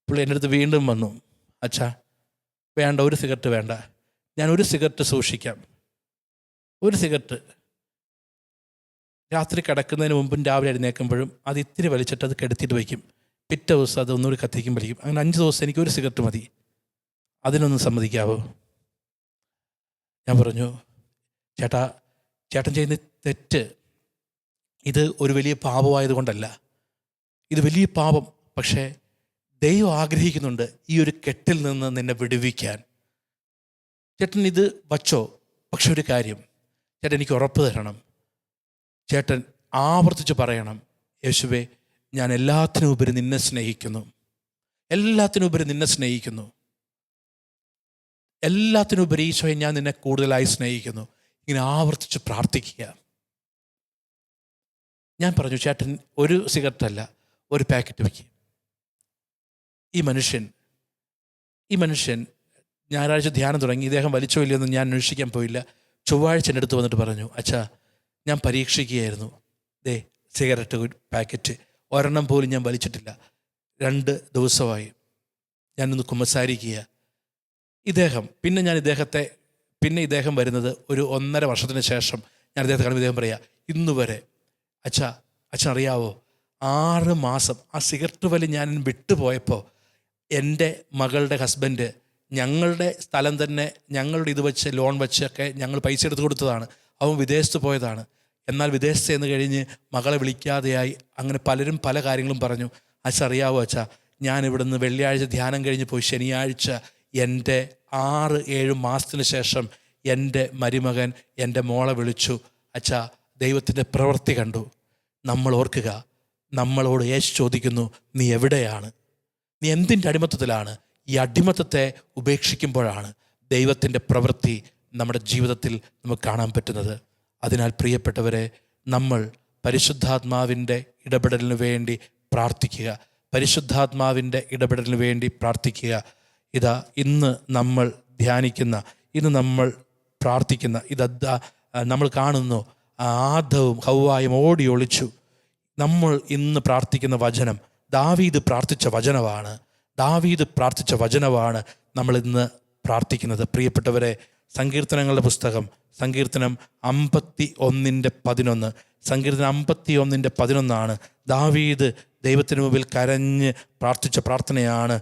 പുള്ളി എൻ്റെ അടുത്ത് വീണ്ടും വന്നു, അച്ഛാ വേണ്ട, 1 സിഗരറ്റ് വേണ്ട, ഞാൻ 1 സിഗരറ്റ് സൂക്ഷിക്കാം, 1 സിഗരറ്റ് രാത്രി കിടക്കുന്നതിന് മുമ്പും രാവിലെ എഴുന്നേൽക്കുമ്പോഴും അത് ഇത്തിരി വലിച്ചിട്ട് അത് കെടുത്തിട്ട് വയ്ക്കും, പിറ്റേ ദിവസം അത് ഒന്നുകൂടി കത്തിക്കും വലിക്കും, അങ്ങനെ 5 ദിവസം എനിക്ക് 1 സിഗരറ്റ് മതി, അതിനൊന്നും സമ്മതിക്കാവോ? ഞാൻ പറഞ്ഞു, ചേട്ടൻ ചെയ്യുന്ന തെറ്റ് ഇത് ഒരു വലിയ പാപമായതുകൊണ്ടല്ല, ഇത് വലിയ പാപം, പക്ഷേ ദൈവം ആഗ്രഹിക്കുന്നുണ്ട് ഈ ഒരു കെട്ടിൽ നിന്ന് നിന്നെ വിടുവിക്കാൻ. ചേട്ടൻ ഇത് വച്ചോ, പക്ഷെ ഒരു കാര്യം, ചേട്ടൻ എനിക്ക് ഉറപ്പ് തരണം, ചേട്ടൻ ആവർത്തിച്ച് പറയണം, യേശുവേ ഞാൻ എല്ലാത്തിനുപരി നിന്നെ സ്നേഹിക്കുന്നു, എല്ലാത്തിനുപരി നിന്നെ സ്നേഹിക്കുന്നു, എല്ലാത്തിനുപരി ഈശോയെ ഞാൻ നിന്നെ കൂടുതലായി സ്നേഹിക്കുന്നു. ഇങ്ങനെ ആവർത്തിച്ച് പ്രാർത്ഥിക്കുക. ഞാൻ പറഞ്ഞു, ചേട്ടൻ 1 സിഗരറ്റ് അല്ല 1 പാക്കറ്റ് വയ്ക്കുക. ഈ മനുഷ്യൻ ഞായറാഴ്ച ധ്യാനം തുടങ്ങി. ഇദ്ദേഹം വലിച്ചോ ഇല്ലയെന്ന് ഞാൻ അന്വേഷിക്കാൻ പോയില്ല. ചൊവ്വാഴ്ച എൻ്റെ അടുത്ത് വന്നിട്ട് പറഞ്ഞു, അച്ഛാ ഞാൻ പരീക്ഷിക്കുകയായിരുന്നു, സിഗരറ്റ് പാക്കറ്റ് ഒരെണ്ണം പോലും ഞാൻ വലിച്ചിട്ടില്ല, 2 ദിവസമായി ഞാനൊന്ന് കുമ്പസാരിക്കുക. ഇദ്ദേഹം വരുന്നത് ഒരു 1.5 വർഷത്തിന് ശേഷം ഞാൻ ഇദ്ദേഹത്തെ കാണുമ്പോൾ ഇദ്ദേഹം പറയാം, ഇന്ന് വരെ അച്ഛൻ അറിയാവോ 6 മാസം ആ സിഗരറ്റ് വലി ഞാൻ വിട്ടുപോയപ്പോൾ എൻ്റെ മകളുടെ ഹസ്ബൻഡ് ഞങ്ങളുടെ സ്ഥലം തന്നെ ഞങ്ങളുടെ ഇത് വെച്ച് ലോൺ വെച്ചൊക്കെ ഞങ്ങൾ പൈസ എടുത്ത് കൊടുത്തതാണ്. അവൻ വിദേശത്ത് പോയതാണ്. എന്നാൽ വിദേശത്ത് ചെന്ന് കഴിഞ്ഞ് മകളെ വിളിക്കാതെയായി. അങ്ങനെ പലരും പല കാര്യങ്ങളും പറഞ്ഞു. അച്ഛൻ അറിയാവോ അച്ഛാ, ഞാൻ ഇവിടുന്ന് വെള്ളിയാഴ്ച ധ്യാനം കഴിഞ്ഞ് പോയി ശനിയാഴ്ച എൻ്റെ 6-7 മാസത്തിന് ശേഷം എൻ്റെ മരുമകൻ എൻ്റെ മോളെ വിളിച്ചു, അച്ഛാ ദൈവത്തിൻ്റെ പ്രവൃത്തി കണ്ടു. നമ്മൾ ഓർക്കുക, നമ്മളോട് യേശു ചോദിക്കുന്നു, നീ എവിടെയാണ്? നീ എന്തിൻ്റെ അടിമത്തത്തിലാണ്? ഈ അടിമത്തത്തെ ഉപേക്ഷിക്കുമ്പോഴാണ് ദൈവത്തിൻ്റെ പ്രവൃത്തി നമ്മുടെ ജീവിതത്തിൽ നമുക്ക് കാണാൻ പറ്റുന്നത്. അതിനാൽ പ്രിയപ്പെട്ടവരെ, നമ്മൾ പരിശുദ്ധാത്മാവിൻ്റെ ഇടപെടലിന് വേണ്ടി പ്രാർത്ഥിക്കുക. പരിശുദ്ധാത്മാവിൻ്റെ ഇടപെടലിന് വേണ്ടി പ്രാർത്ഥിക്കുക. ഇതാ ഇന്ന് നമ്മൾ ധ്യാനിക്കുന്ന, ഇന്ന് നമ്മൾ പ്രാർത്ഥിക്കുന്ന, നമ്മൾ കാണുന്നു, ആദവും ഹവ്വായും ഓടി ഒളിച്ചു. നമ്മൾ ഇന്ന് പ്രാർത്ഥിക്കുന്ന വചനം ദാവീദ് പ്രാർത്ഥിച്ച വചനമാണ് നമ്മൾ ഇന്ന് പ്രാർത്ഥിക്കുന്നത്. പ്രിയപ്പെട്ടവരെ, സങ്കീർത്തനങ്ങളുടെ പുസ്തകം സങ്കീർത്തനം 51:11 സങ്കീർത്തനം 51:11 ദാവീദ് ദൈവത്തിന് മുമ്പിൽ കരഞ്ഞ് പ്രാർത്ഥിച്ച പ്രാർത്ഥനയാണ്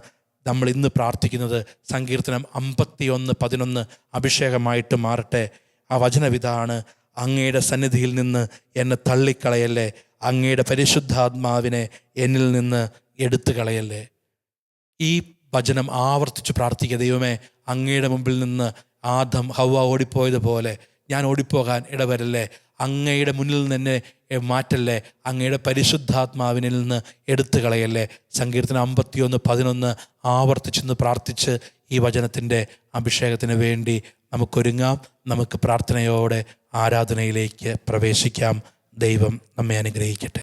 നമ്മൾ ഇന്ന് പ്രാർത്ഥിക്കുന്നത്. സങ്കീർത്തനം 51:11 അഭിഷേകമായിട്ട് മാറട്ടെ. ആ വചനവിതാണ്, അങ്ങയുടെ സന്നിധിയിൽ നിന്ന് എന്നെ തള്ളിക്കളയല്ലേ, അങ്ങയുടെ പരിശുദ്ധാത്മാവിനെ എന്നിൽ നിന്ന് എടുത്തു കളയല്ലേ. ഈ വചനം ആവർത്തിച്ച് പ്രാർത്ഥിക്കുക. ദൈവമേ, അങ്ങയുടെ മുമ്പിൽ നിന്ന് ആദം ഹവ്വ ഓടിപ്പോയതുപോലെ ഞാൻ ഓടിപ്പോകാൻ ഇടവരല്ലേ, അങ്ങയുടെ മുന്നിൽ നിന്ന് എന്നെ മാറ്റല്ലേ, അങ്ങയുടെ പരിശുദ്ധാത്മാവിനിൽ നിന്ന് എടുത്തു കളയല്ലേ. സങ്കീർത്തനം 51:11 ആവർത്തിച്ചെന്ന് പ്രാർത്ഥിച്ച് ഈ വചനത്തിൻ്റെ അഭിഷേകത്തിന് വേണ്ടി നമുക്കൊരുങ്ങാം. നമുക്ക് പ്രാർത്ഥനയോടെ ആരാധനയിലേക്ക് പ്രവേശിക്കാം. ദൈവം നമ്മെ അനുഗ്രഹിക്കട്ടെ.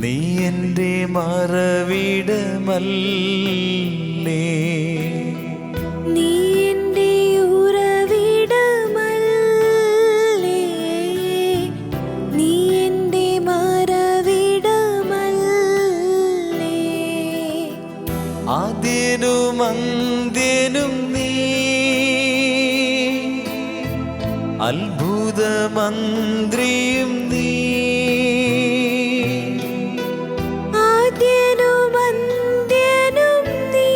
നീ എൻ്റെ മറവിടമല്ലേ, നീ എൻ്റെ ഉറവിടമല്ലേ, നീ എൻ്റെ മറവിടമല്ലേ. ആദ്യനും അന്ത്യനും നീ, അത്ഭുതമന്ത്രിയും നീ. ആദ്യനും അന്ത്യനും നീ,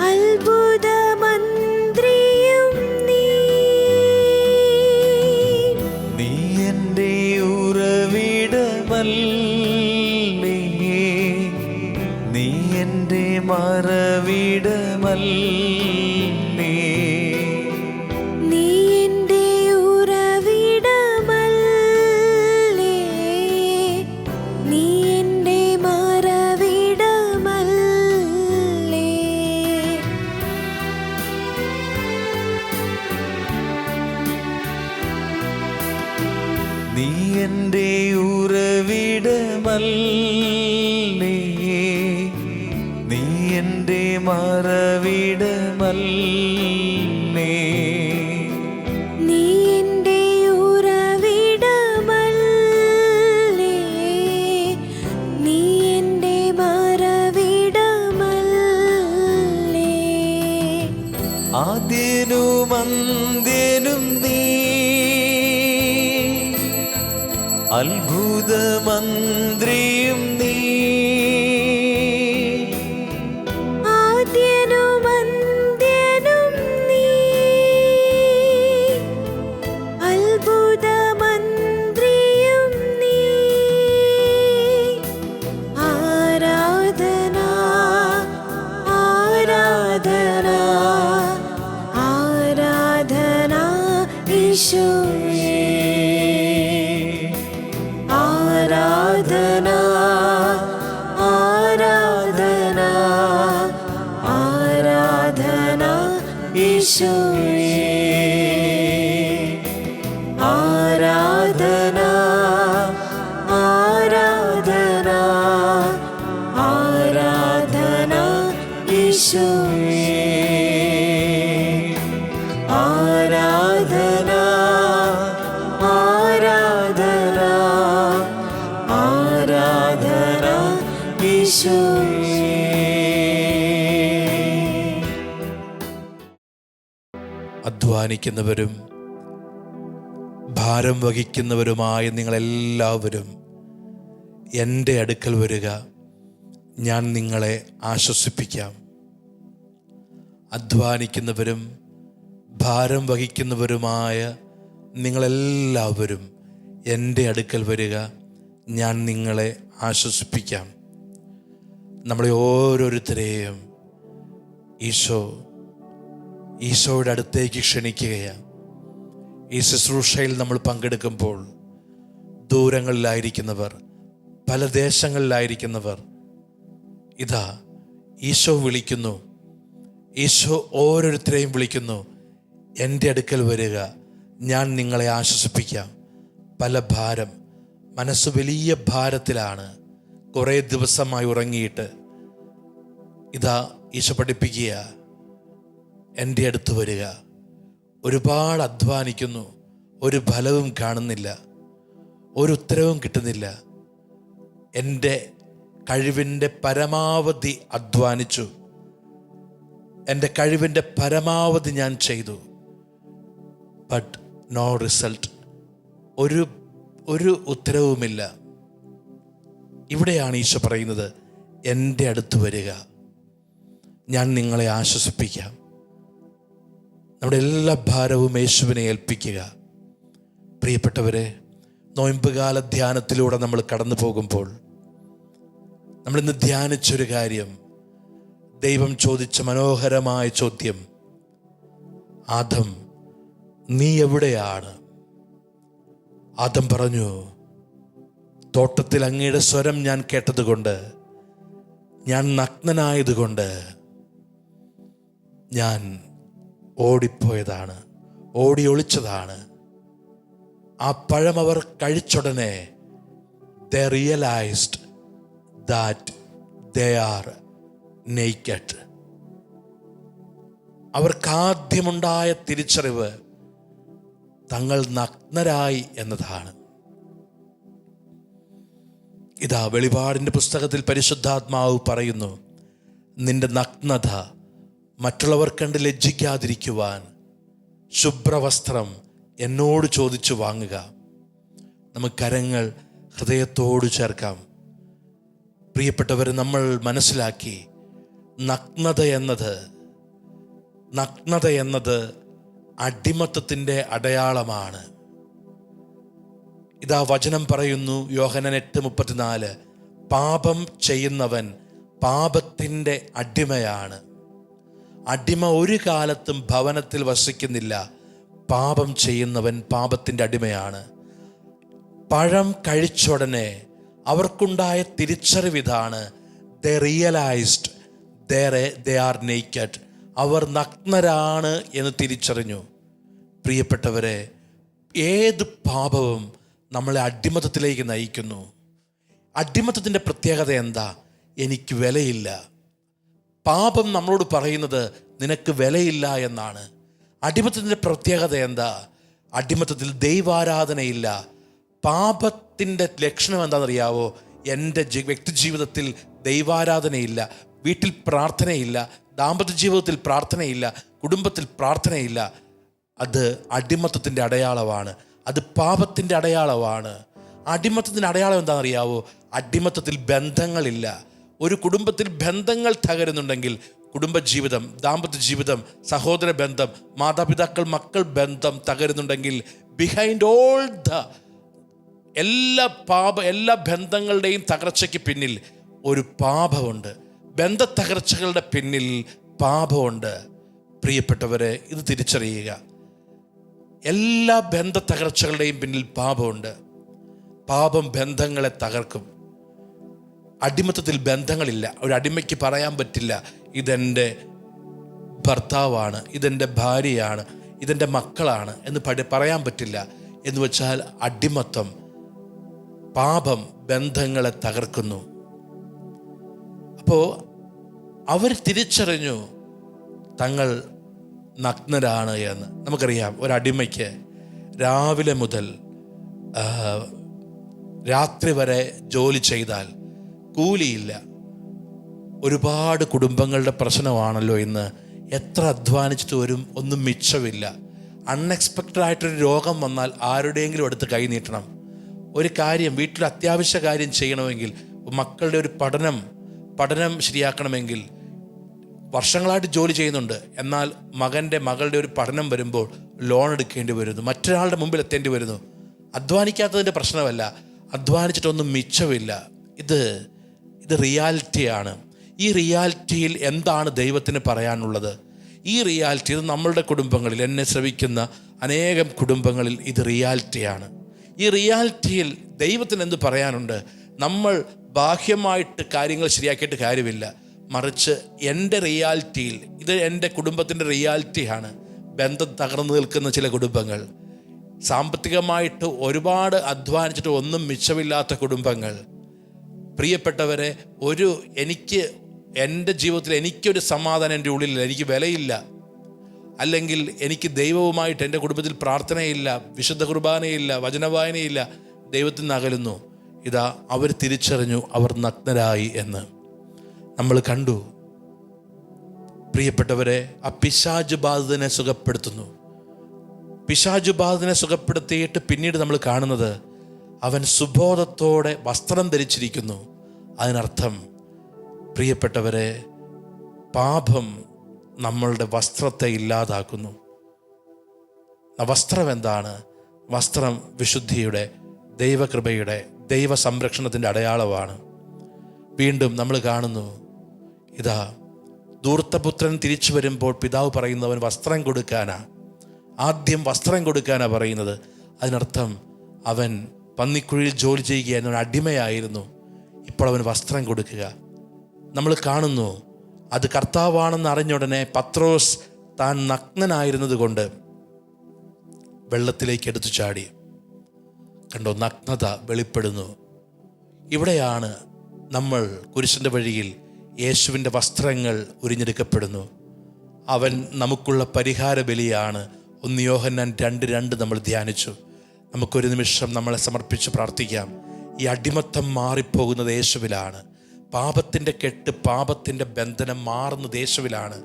അത്ഭുതമന്ത്രിയും നീ. നീ എൻ്റെ ഉറവിടമല്ലേ, നീ എൻ്റെ മറവിടമല്ലേ. നീ എൻ്റെ ഉറവിടമല്ലേ, നീ എൻ്റെ മറവിടമല്ലേ. നീ എൻ്റെ ഉറവിടമല്ലേ, നീ എൻ്റെ മറവിടമല്ലേ. നീ എൻ്റെ ഉറവിടമല്ലേ, നീ എൻ്റെ മറവിടമല്ലേ. ആദ്യനും അന്ത്യനും നീ, അത്ഭുതമന്ത്രിയും നീ. ആദ്യനും അന്ത്യനും നീ, അത്ഭുതമന്ത്രിയും നീ. ആരാധന ആരാധന ആരാധന ഈശോയേ. ആരാധന ആരാധന ആരാധന ഈശോയേ. ആരാധന ആരാധന ആരാധന ഈശോയേ. ആരാധന ആരാധന ആരാധന ഈശോയേ. അധ്വാനിക്കുന്നവരും ഭാരം വഹിക്കുന്നവരുമായ നിങ്ങളെല്ലാവരും എൻ്റെ അടുക്കൽ വരിക, ഞാൻ നിങ്ങളെ ആശ്വസിപ്പിക്കാം. അധ്വാനിക്കുന്നവരും ഭാരം വഹിക്കുന്നവരുമായ നിങ്ങളെല്ലാവരും എൻ്റെ അടുക്കൽ വരിക, ഞാൻ നിങ്ങളെ ആശ്വസിപ്പിക്കാം. നമ്മളെ ഓരോരുത്തരെയും ഈശോയുടെ അടുത്തേക്ക് ക്ഷണിക്കുകയാണ്. ഈ ശുശ്രൂഷയിൽ നമ്മൾ പങ്കെടുക്കുമ്പോൾ ദൂരങ്ങളിലായിരിക്കുന്നവർ, പല ദേശങ്ങളിലായിരിക്കുന്നവർ, ഇതാ ഈശോ വിളിക്കുന്നു. ഈശോ ഓരോരുത്തരെയും വിളിക്കുന്നു, എൻ്റെ അടുക്കൽ വരിക, ഞാൻ നിങ്ങളെ ആശ്വസിപ്പിക്കാം. പല ഭാരം, മനസ്സ് വലിയ ഭാരത്തിലാണ്, കുറേ ദിവസമായി ഉറങ്ങിയിട്ട്. ഇതാ ഈശോ പഠിപ്പിക്കുക, എൻ്റെ അടുത്ത് വരിക. ഒരുപാട് അധ്വാനിക്കുന്നു, ഒരു ഫലവും കാണുന്നില്ല, ഒരു ഉത്തരവും കിട്ടുന്നില്ല. എൻ്റെ കഴിവിൻ്റെ പരമാവധി അധ്വാനിച്ചു, എൻ്റെ കഴിവിൻ്റെ പരമാവധി ഞാൻ ചെയ്തു, ബട്ട് നോ റിസൾട്ട്, ഒരു ഉത്തരവുമില്ല. ഇവിടെയാണ് ഈശോ പറയുന്നത്, എൻ്റെ അടുത്ത് വരിക, ഞാൻ നിങ്ങളെ ആശ്വസിപ്പിക്കാം. നമ്മുടെ എല്ലാ ഭാരവും യേശുവിനെ ഏൽപ്പിക്കുക. പ്രിയപ്പെട്ടവരെ, നോയമ്പുകാല ധ്യാനത്തിലൂടെ നമ്മൾ കടന്നു പോകുമ്പോൾ നമ്മളിന്ന് ധ്യാനിച്ചൊരു കാര്യം, ദൈവം ചോദിച്ച മനോഹരമായ ചോദ്യം, ആദം നീ എവിടെയാണ്? ആദം പറഞ്ഞു, തോട്ടത്തിൽ അങ്ങയുടെ സ്വരം ഞാൻ കേട്ടതുകൊണ്ട്, ഞാൻ നഗ്നനായതുകൊണ്ട് ഞാൻ ഓടി ഒളിച്ചതാണ്. ആ പഴം അവർ കഴിച്ചുടനെ they realized that they are naked. അവർക്കാദ്യമുണ്ടായ തിരിച്ചറിവ് തങ്ങൾ നഗ്നരായി എന്നതാണ്. ഇതാ വെളിപാടിൻ്റെ പുസ്തകത്തിൽ പരിശുദ്ധാത്മാവ് പറയുന്നു, നിന്റെ നഗ്നത മറ്റുള്ളവർ കണ്ട് ലജ്ജിക്കാതിരിക്കുവാൻ ശുഭ്രവസ്ത്രം എന്നോട് ചോദിച്ചു വാങ്ങുക. നമുക്ക് കരങ്ങൾ ഹൃദയത്തോട് ചേർക്കാം. പ്രിയപ്പെട്ടവർ, നമ്മൾ മനസ്സിലാക്കി നഗ്നത എന്നത് അടിമത്തത്തിൻ്റെ അടയാളമാണ്. ഇതാ വചനം പറയുന്നു, യോഹന്നാൻ 8:34, പാപം ചെയ്യുന്നവൻ പാപത്തിൻ്റെ അടിമയാണ്. അടിമ ഒരു കാലത്തും ഭവനത്തിൽ വസിക്കുന്നില്ല. പാപം ചെയ്യുന്നവൻ പാപത്തിൻ്റെ അടിമയാണ്. പഴം കഴിച്ചുടനെ അവർക്കുണ്ടായ തിരിച്ചറിവിതാണ്, they realized they are naked. അവർ നഗ്നരാണ് എന്ന് തിരിച്ചറിഞ്ഞു. പ്രിയപ്പെട്ടവരെ, ഏത് പാപവും നമ്മളെ അടിമത്തത്തിലേക്ക് നയിക്കുന്നു. അടിമത്തത്തിൻ്റെ പ്രത്യേകത എന്താ? എനിക്ക് വിലയില്ല. പാപം നമ്മളോട് പറയുന്നത് നിനക്ക് വിലയില്ല എന്നാണ്. അടിമത്തത്തിൻ്റെ പ്രത്യേകത എന്താ? അടിമത്തത്തിൽ ദൈവാരാധനയില്ല. പാപത്തിൻ്റെ ലക്ഷണം എന്താണെന്നറിയാവോ? എൻ്റെ വ്യക്തി ജീവിതത്തിൽ ദൈവാരാധനയില്ല, വീട്ടിൽ പ്രാർത്ഥനയില്ല, ദാമ്പത്യ ജീവിതത്തിൽ പ്രാർത്ഥനയില്ല, കുടുംബത്തിൽ പ്രാർത്ഥനയില്ല. അത് അടിമത്തത്തിൻ്റെ അടയാളമാണ്. അത് പാപത്തിൻ്റെ അടയാളമാണ്. അടിമത്തത്തിൻ്റെ അടയാളം എന്താണെന്നറിയാവോ? അടിമത്തത്തിൽ ബന്ധങ്ങളില്ല. ഒരു കുടുംബത്തിൽ ബന്ധങ്ങൾ തകരുന്നുണ്ടെങ്കിൽ, കുടുംബജീവിതം, ദാമ്പത്യ ജീവിതം, സഹോദര ബന്ധം, മാതാപിതാക്കൾ മക്കൾ ബന്ധം തകരുന്നുണ്ടെങ്കിൽ, ബിഹൈൻഡ് ഓൾ എല്ലാ ബന്ധങ്ങളുടെയും തകർച്ചയ്ക്ക് പിന്നിൽ ഒരു പാപമുണ്ട്. ബന്ധ തകർച്ചകളുടെ പിന്നിൽ പാപമുണ്ട്. പ്രിയപ്പെട്ടവരെ, ഇത് തിരിച്ചറിയുക. എല്ലാ ബന്ധ തകർച്ചകളുടെയും പിന്നിൽ പാപമുണ്ട്. പാപം ബന്ധങ്ങളെ തകർക്കും. അടിമത്തത്തിൽ ബന്ധങ്ങളില്ല. ഒരു അടിമയ്ക്ക് പറയാൻ പറ്റില്ല, ഇതെൻ്റെ ഭർത്താവാണ്, ഇതെൻ്റെ ഭാര്യയാണ്, ഇതെൻ്റെ മക്കളാണ് എന്ന് പറയാൻ പറ്റില്ല. എന്ന് വെച്ചാൽ അടിമത്തം, പാപം ബന്ധങ്ങളെ തകർക്കുന്നു. അപ്പോൾ അവർ തിരിച്ചറിഞ്ഞു തങ്ങൾ നഗ്നരാണ് എന്ന്. നമുക്കറിയാം, ഒരടിമയ്ക്ക് രാവിലെ മുതൽ രാത്രി വരെ ജോലി ചെയ്താൽ കൂലിയില്ല. ഒരുപാട് കുടുംബങ്ങളുടെ പ്രശ്നമാണല്ലോ ഇന്ന്. എത്ര അധ്വാനിച്ചിട്ട് വരും, ഒന്നും മിച്ചമില്ല. അൺഎക്സ്പെക്റ്റഡ് ആയിട്ടൊരു രോഗം വന്നാൽ ആരുടെയെങ്കിലും അടുത്ത് കൈ നീട്ടണം. ഒരു കാര്യം, വീട്ടിൽ അത്യാവശ്യ കാര്യം ചെയ്യണമെങ്കിൽ, മക്കളുടെ ഒരു പഠനം ശരിയാക്കണമെങ്കിൽ വർഷങ്ങളായിട്ട് ജോലി ചെയ്യുന്നുണ്ട്. എന്നാൽ മകളുടെ ഒരു പഠനം വരുമ്പോൾ ലോൺ എടുക്കേണ്ടി വരുന്നു, മറ്റൊരാളുടെ മുമ്പിൽ എത്തേണ്ടി വരുന്നു. അധ്വാനിക്കാത്തതിൻ്റെ പ്രശ്നമല്ല, അധ്വാനിച്ചിട്ടൊന്നും മിച്ചമില്ല. ഇത് റിയാലിറ്റിയാണ്. ഈ റിയാലിറ്റിയിൽ എന്താണ് ദൈവത്തിന് പറയാനുള്ളത്? ഈ റിയാലിറ്റി, ഇത് നമ്മളുടെ കുടുംബങ്ങളിൽ, എന്നെ ശ്രവിക്കുന്ന അനേകം കുടുംബങ്ങളിൽ ഇത് റിയാലിറ്റിയാണ്. ഈ റിയാലിറ്റിയിൽ ദൈവത്തിന് എന്ത് പറയാനുണ്ട്? നമ്മൾ ബാഹ്യമായിട്ട് കാര്യങ്ങൾ ശരിയാക്കിയിട്ട് കാര്യമില്ല, മറിച്ച് എൻ്റെ റിയാലിറ്റിയിൽ, ഇത് എൻ്റെ കുടുംബത്തിൻ്റെ റിയാലിറ്റിയാണ്. ബന്ധം തകർന്നു നിൽക്കുന്ന ചില കുടുംബങ്ങൾ, സാമ്പത്തികമായിട്ട് ഒരുപാട് അധ്വാനിച്ചിട്ട് ഒന്നും മിച്ചമില്ലാത്ത കുടുംബങ്ങൾ. പ്രിയപ്പെട്ടവരെ, എൻ്റെ ജീവിതത്തിൽ എനിക്കൊരു സമാധാനം എൻ്റെ ഉള്ളിലില്ല, എനിക്ക് വിലയില്ല, അല്ലെങ്കിൽ എനിക്ക് ദൈവവുമായിട്ട് എൻ്റെ കുടുംബത്തിൽ പ്രാർത്ഥനയില്ല, വിശുദ്ധ കുർബാനയില്ല, വചനവായനയില്ല, ദൈവത്തിൽ നിന്ന് അകലുന്നു. ഇതാ അവർ തിരിച്ചറിഞ്ഞു അവർ നഗ്നരായി എന്ന് നമ്മൾ കണ്ടു. പ്രിയപ്പെട്ടവരെ, ആ പിശാച് ബാധിതനെ സുഖപ്പെടുത്തുന്നു. പിശാച് ബാധിതനെ സുഖപ്പെടുത്തിയിട്ട് പിന്നീട് നമ്മൾ കാണുന്നത് അവൻ സുബോധത്തോടെ വസ്ത്രം ധരിച്ചിരിക്കുന്നു. അതിനർത്ഥം, പ്രിയപ്പെട്ടവരെ, പാപം നമ്മളുടെ വസ്ത്രത്തെ ഇല്ലാതാക്കുന്നു. വസ്ത്രം എന്താണ്? വസ്ത്രം വിശുദ്ധിയുടെ, ദൈവകൃപയുടെ, ദൈവ സംരക്ഷണത്തിൻ്റെ അടയാളമാണ്. വീണ്ടും നമ്മൾ കാണുന്നു, ഇതാ ധൂർത്തപുത്രൻ തിരിച്ചു വരുമ്പോൾ പിതാവ് പറയുന്നവൻ വസ്ത്രം കൊടുക്കാനാ, ആദ്യം വസ്ത്രം കൊടുക്കാനാണ് പറയുന്നത്. അതിനർത്ഥം അവൻ പന്നിക്കുഴിയിൽ ജോലി ചെയ്യുകയായിരുന്നു, അവൻ അടിമയായിരുന്നു. ഇപ്പോൾ അവൻ വസ്ത്രം കൊടുക്കുക. നമ്മൾ കാണുന്നു, അത് കർത്താവാണെന്ന് അറിഞ്ഞുടനെ പത്രോസ് താൻ നഗ്നനായിരുന്നത് കൊണ്ട് വെള്ളത്തിലേക്ക് എടുത്തു ചാടി. കണ്ടോ, നഗ്നത വെളിപ്പെടുന്നു. ഇവിടെയാണ് നമ്മൾ കുരിശിൻ്റെ വഴിയിൽ യേശുവിൻ്റെ വസ്ത്രങ്ങൾ ഉരിഞ്ഞെടുക്കപ്പെടുന്നു. അവൻ നമുക്കുള്ള പരിഹാര ബലിയാണ്. 1 യോഹന്നാൻ 2:2 നമ്മൾ ധ്യാനിച്ചു. നമുക്കൊരു നിമിഷം നമ്മളെ സമർപ്പിച്ച് പ്രാർത്ഥിക്കാം. ഈ അടിമത്തം മാറിപ്പോകുന്നത് യേശുവിലാണ്. പാപത്തിൻ്റെ കെട്ട്, പാപത്തിൻ്റെ ബന്ധനം മാറുന്നത് യേശുവിലാണ്.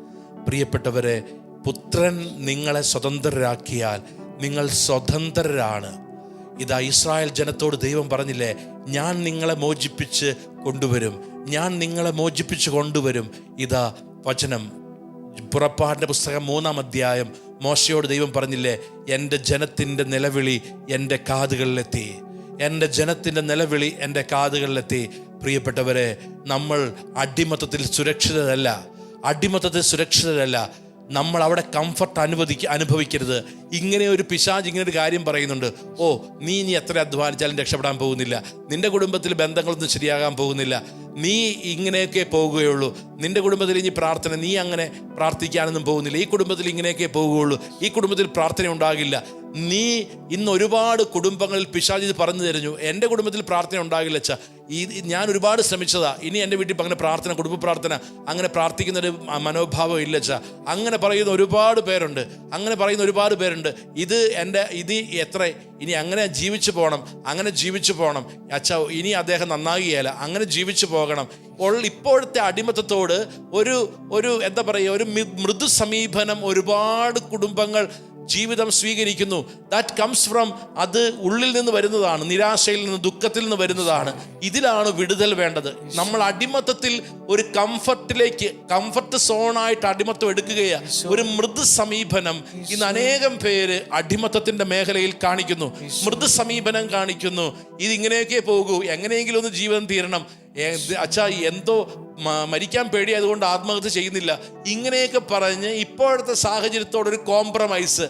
പ്രിയപ്പെട്ടവരെ, പുത്രൻ നിങ്ങളെ സ്വതന്ത്രരാക്കിയാൽ നിങ്ങൾ സ്വതന്ത്രരാണ്. ഇതാ ഇസ്രായേൽ ജനത്തോട് ദൈവം പറഞ്ഞില്ലേ, ഞാൻ നിങ്ങളെ മോചിപ്പിച്ച് കൊണ്ടുവരും, ഞാൻ നിങ്ങളെ മോചിപ്പിച്ച് കൊണ്ടുവരും. ഇതാ വചനം, പുറപ്പാടിൻ്റെ പുസ്തകം 3-ാം അധ്യായം മോശയോട് ദൈവം പറഞ്ഞില്ലേ, എൻ്റെ ജനത്തിൻ്റെ നിലവിളി എൻ്റെ കാതുകളിലെത്തി, എൻ്റെ ജനത്തിൻ്റെ നിലവിളി എൻ്റെ കാതുകളിലെത്തി. പ്രിയപ്പെട്ടവരെ, നമ്മൾ അടിമത്തത്തിൽ സുരക്ഷിതരല്ല. നമ്മൾ അവിടെ കംഫർട്ട് അനുഭവിക്കരുത്. ഇങ്ങനെ ഒരു പിശാച് ഇങ്ങനെ ഒരു കാര്യം പറയുന്നുണ്ട്, ഓ നീ ഇനി എത്ര അധ്വാനിച്ചാലും രക്ഷപ്പെടാൻ പോകുന്നില്ല, നിന്റെ കുടുംബത്തിൽ ബന്ധങ്ങളൊന്നും ശരിയാകാൻ പോകുന്നില്ല, നീ ഇങ്ങനെയൊക്കെ പോകുകയുള്ളൂ, നിന്റെ കുടുംബത്തിൽ ഇനി പ്രാർത്ഥന, നീ അങ്ങനെ പ്രാർത്ഥിക്കാനൊന്നും പോകുന്നില്ല, ഈ കുടുംബത്തിൽ ഇങ്ങനെയൊക്കെ പോകുകയുള്ളൂ, ഈ കുടുംബത്തിൽ പ്രാർത്ഥന ഉണ്ടാകില്ല. നീ ഇന്ന് ഒരുപാട് കുടുംബങ്ങളിൽ പിശാച് ഇത് പറഞ്ഞു തരുന്നു, എൻ്റെ കുടുംബത്തിൽ പ്രാർത്ഥന ഉണ്ടാകില്ല അച്ഛാ, ഞാൻ ഒരുപാട് ശ്രമിച്ചതാ, ഇനി എൻ്റെ വീട്ടിൽ അങ്ങനെ പ്രാർത്ഥന, കുടുംബ പ്രാർത്ഥന അങ്ങനെ പ്രാർത്ഥിക്കുന്നൊരു മനോഭാവം ഇല്ല അച്ഛാ. അങ്ങനെ പറയുന്ന ഒരുപാട് പേരുണ്ട്. ഇത് എത്ര ഇനി അങ്ങനെ ജീവിച്ചു പോകണം അച്ഛാ, ഇനി അദ്ദേഹം നന്നാകുകയില്ല, അങ്ങനെ ജീവിച്ചു പോകണം. ഇപ്പോഴത്തെ അടിമത്തത്തോട് ഒരു എന്താ പറയുക, ഒരു മൃദു സമീപനം ഒരുപാട് കുടുംബങ്ങൾ ജീവിതം സ്വീകരിക്കുന്നു. ദാറ്റ് കംസ് ഫ്രം, അത് ഉള്ളിൽ നിന്ന് വരുന്നതാണ്, നിരാശയിൽ നിന്ന്, ദുഃഖത്തിൽ നിന്ന് വരുന്നതാണ്. ഇതിലാണ് വിടുതൽ വേണ്ടത്. നമ്മൾ അടിമത്തത്തിൽ ഒരു കംഫർട്ട് സോണായിട്ട് അടിമത്തം എടുക്കുകയാണ്. ഒരു മൃദു സമീപനം ഇന്ന് അനേകം പേര് അടിമത്തത്തിന്റെ മേഖലയിൽ കാണിക്കുന്നു, മൃദു സമീപനം കാണിക്കുന്നു. ഇതിങ്ങനെയൊക്കെ പോകൂ, എങ്ങനെയെങ്കിലും ഒന്ന് ജീവിതം തീരണം അച്ഛാ, എന്തോ മരിക്കാൻ പേടിയായതുകൊണ്ട് ആത്മഹത്യ ചെയ്യുന്നില്ല, ഇങ്ങനെയൊക്കെ പറഞ്ഞ് ഇപ്പോഴത്തെ സാഹചര്യത്തോടൊരു കോംപ്രമൈസ്.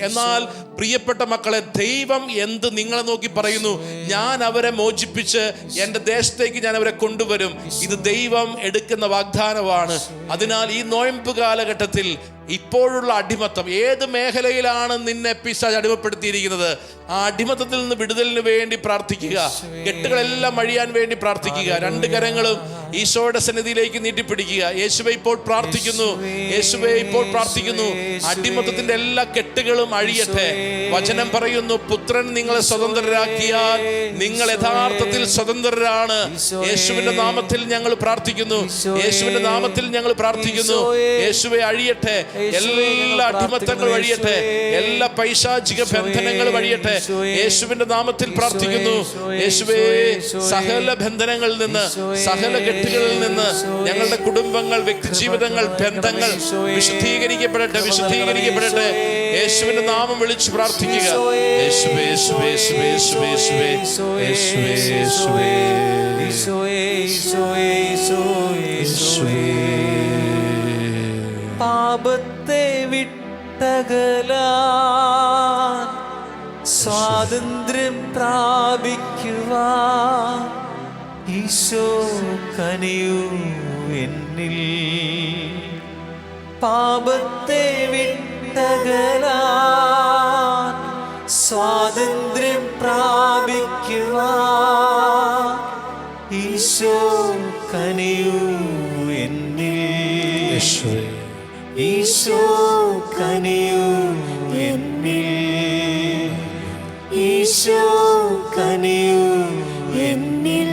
എന്നാൽ പ്രിയപ്പെട്ട മക്കളെ, ദൈവം എന്ത് നിങ്ങളെ നോക്കി പറയുന്നു, ഞാൻ അവരെ മോചിപ്പിച്ച് എൻ്റെ ദേശത്തേക്ക് ഞാൻ അവരെ കൊണ്ടുവരും. ഇത് ദൈവം എടുക്കുന്ന വാഗ്ദാനമാണ്. അതിനാൽ ഈ നോയമ്പ് കാലഘട്ടത്തിൽ ഇപ്പോഴുള്ള അടിമത്തം, ഏത് മേഖലയിലാണ് നിന്നെ പിശാച് അടിമപ്പെടുത്തിയിരിക്കുന്നത്, ആ അടിമത്തത്തിൽ നിന്ന് വിടുതലിന് വേണ്ടി പ്രാർത്ഥിക്കുക. കെട്ടുകളെല്ലാം അഴിയാൻ വേണ്ടി പ്രാർത്ഥിക്കുക. 2 കരങ്ങളും ഈശോയുടെ സന്നിധിയിലേക്ക് നീട്ടിപ്പിടിക്കുക. യേശുവേ ഇപ്പോൾ പ്രാർത്ഥിക്കുന്നു, അടിമത്തത്തിന്റെ എല്ലാ കെട്ടുകളും അഴിയട്ടെ. വചനം പറയുന്നു, പുത്രൻ നിങ്ങളെ സ്വതന്ത്രരാക്കിയാൽ നിങ്ങൾ യഥാർത്ഥത്തിൽ സ്വതന്ത്രരാണ്. യേശുവിന്റെ നാമത്തിൽ ഞങ്ങൾ പ്രാർത്ഥിക്കുന്നു, യേശുവെ അഴിയട്ടെ, എല്ലാ അടിമത്തങ്ങളും അഴിയട്ടെ, എല്ലാ പൈശാചിക ബന്ധനങ്ങളും അഴിയട്ടെ. യേശുവിന്റെ നാമത്തിൽ പ്രാർത്ഥിക്കുന്നു. യേശുവേ, സകല ബന്ധനങ്ങളിൽ നിന്ന്, സകല കെട്ടുകളിൽ നിന്ന് ഞങ്ങളുടെ കുടുംബങ്ങൾ, വ്യക്തിജീവിതങ്ങൾ, ബന്ധങ്ങൾ വിശുദ്ധീകരിക്കപ്പെടട്ടെ. യേശുവിന്റെ നാമം വിളിച്ച് പ്രാർത്ഥിക്കുക. യേശുവേ, യേശുവേ, യേശുവേ, യേശുവേ, യേശുവേ, യേശുവേ, യേശുവേ. പാപത്തെ വിട്ടകലാൻ സ്വാതന്ത്ര്യം പ്രാപിക്കുവാൻ ഈശോ കനിയൂ എന്നിൽ. പാപത്തെ വിട്ടകലാൻ സ്വാതന്ത്ര്യം പ്രാപിക്കുവാൻ ഈശോ കനിയൂ എന്നിൽ. ഈശോ കനിയൂ എന്നിൽ. ഈശോ കനിയൂ എന്നിൽ.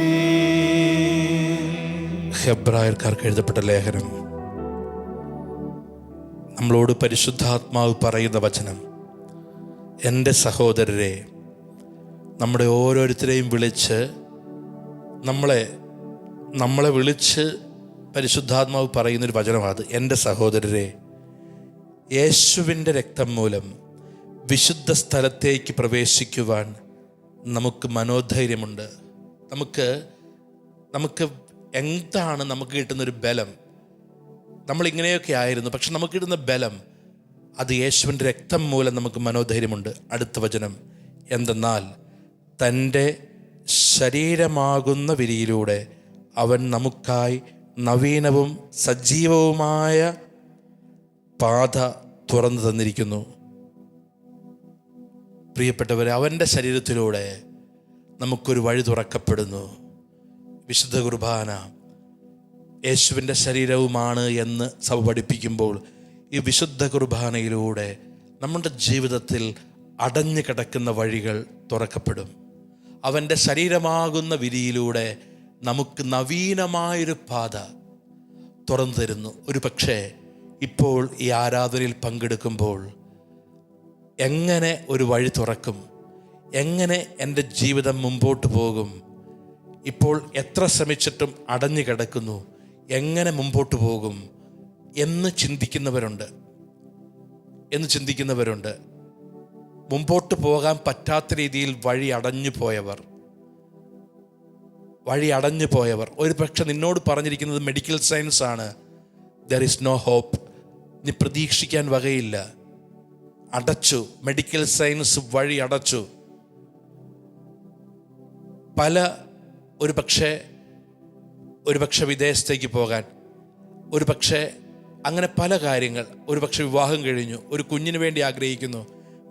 ഹെബ്രായർക്കാർക്ക് എഴുതപ്പെട്ട ലേഖനം, നമ്മളോട് പരിശുദ്ധാത്മാവ് പറയുന്ന വചനം, എൻ്റെ സഹോദരരെ, നമ്മുടെ ഓരോരുത്തരെയും വിളിച്ച് നമ്മളെ വിളിച്ച് പരിശുദ്ധാത്മാവ് പറയുന്നൊരു വചനമാണ്. എൻ്റെ സഹോദരരെ, യേശുവിൻ്റെ രക്തം മൂലം വിശുദ്ധ സ്ഥലത്തേക്ക് പ്രവേശിക്കുവാൻ നമുക്ക് മനോധൈര്യമുണ്ട്. നമുക്ക് എന്താണ് നമുക്ക് കിട്ടുന്നൊരു ബലം? നമ്മളിങ്ങനെയൊക്കെ ആയിരുന്നു, പക്ഷെ നമുക്ക് കിട്ടുന്ന ബലം അത് യേശുവിൻ്റെ രക്തം മൂലം നമുക്ക് മനോധൈര്യമുണ്ട്. അടുത്ത വചനം, എന്തെന്നാൽ തൻ്റെ ശരീരമാകുന്ന വിരിയിലൂടെ അവൻ നമുക്കായി നവീനവും സജീവവുമായ പാത തുറന്നു തന്നിരിക്കുന്നു. പ്രിയപ്പെട്ടവരെ, അവൻ്റെ ശരീരത്തിലൂടെ നമുക്കൊരു വഴി തുറക്കപ്പെടുന്നു. വിശുദ്ധ കുർബാന യേശുവിൻ്റെ ശരീരവുമാണ് എന്ന് സഭ പഠിപ്പിക്കുമ്പോൾ ഈ വിശുദ്ധ കുർബാനയിലൂടെ നമ്മുടെ ജീവിതത്തിൽ അടഞ്ഞു കിടക്കുന്ന വഴികൾ തുറക്കപ്പെടും. അവൻ്റെ ശരീരമാകുന്ന വിരിയിലൂടെ നമുക്ക് നവീനമായൊരു പാത തുറന്നു തരുന്നു. ഒരു പക്ഷേ ഇപ്പോൾ ഈ ആരാധനയിൽ പങ്കെടുക്കുമ്പോൾ എങ്ങനെ ഒരു വഴി തുറക്കും, എങ്ങനെ എൻ്റെ ജീവിതം മുമ്പോട്ട് പോകും, ഇപ്പോൾ എത്ര ശ്രമിച്ചിട്ടും അടഞ്ഞു കിടക്കുന്നു, എങ്ങനെ മുമ്പോട്ട് പോകും എന്ന് ചിന്തിക്കുന്നവരുണ്ട്. മുമ്പോട്ട് പോകാൻ പറ്റാത്ത രീതിയിൽ വഴി അടഞ്ഞു പോയവർ ഒരു പക്ഷെ നിന്നോട് പറഞ്ഞിരിക്കുന്നത് മെഡിക്കൽ സയൻസ് ആണ്. ദർ ഈസ് നോ ഹോപ്പ്, നീ പ്രതീക്ഷിക്കാൻ വകയില്ല. അടച്ചു, മെഡിക്കൽ സയൻസ് വഴി അടച്ചു. ഒരു പക്ഷേ വിദേശത്തേക്ക് പോകാൻ, ഒരു പക്ഷേ അങ്ങനെ പല കാര്യങ്ങൾ, ഒരു പക്ഷേ വിവാഹം കഴിഞ്ഞു, ഒരു കുഞ്ഞിന് വേണ്ടി ആഗ്രഹിക്കുന്നു.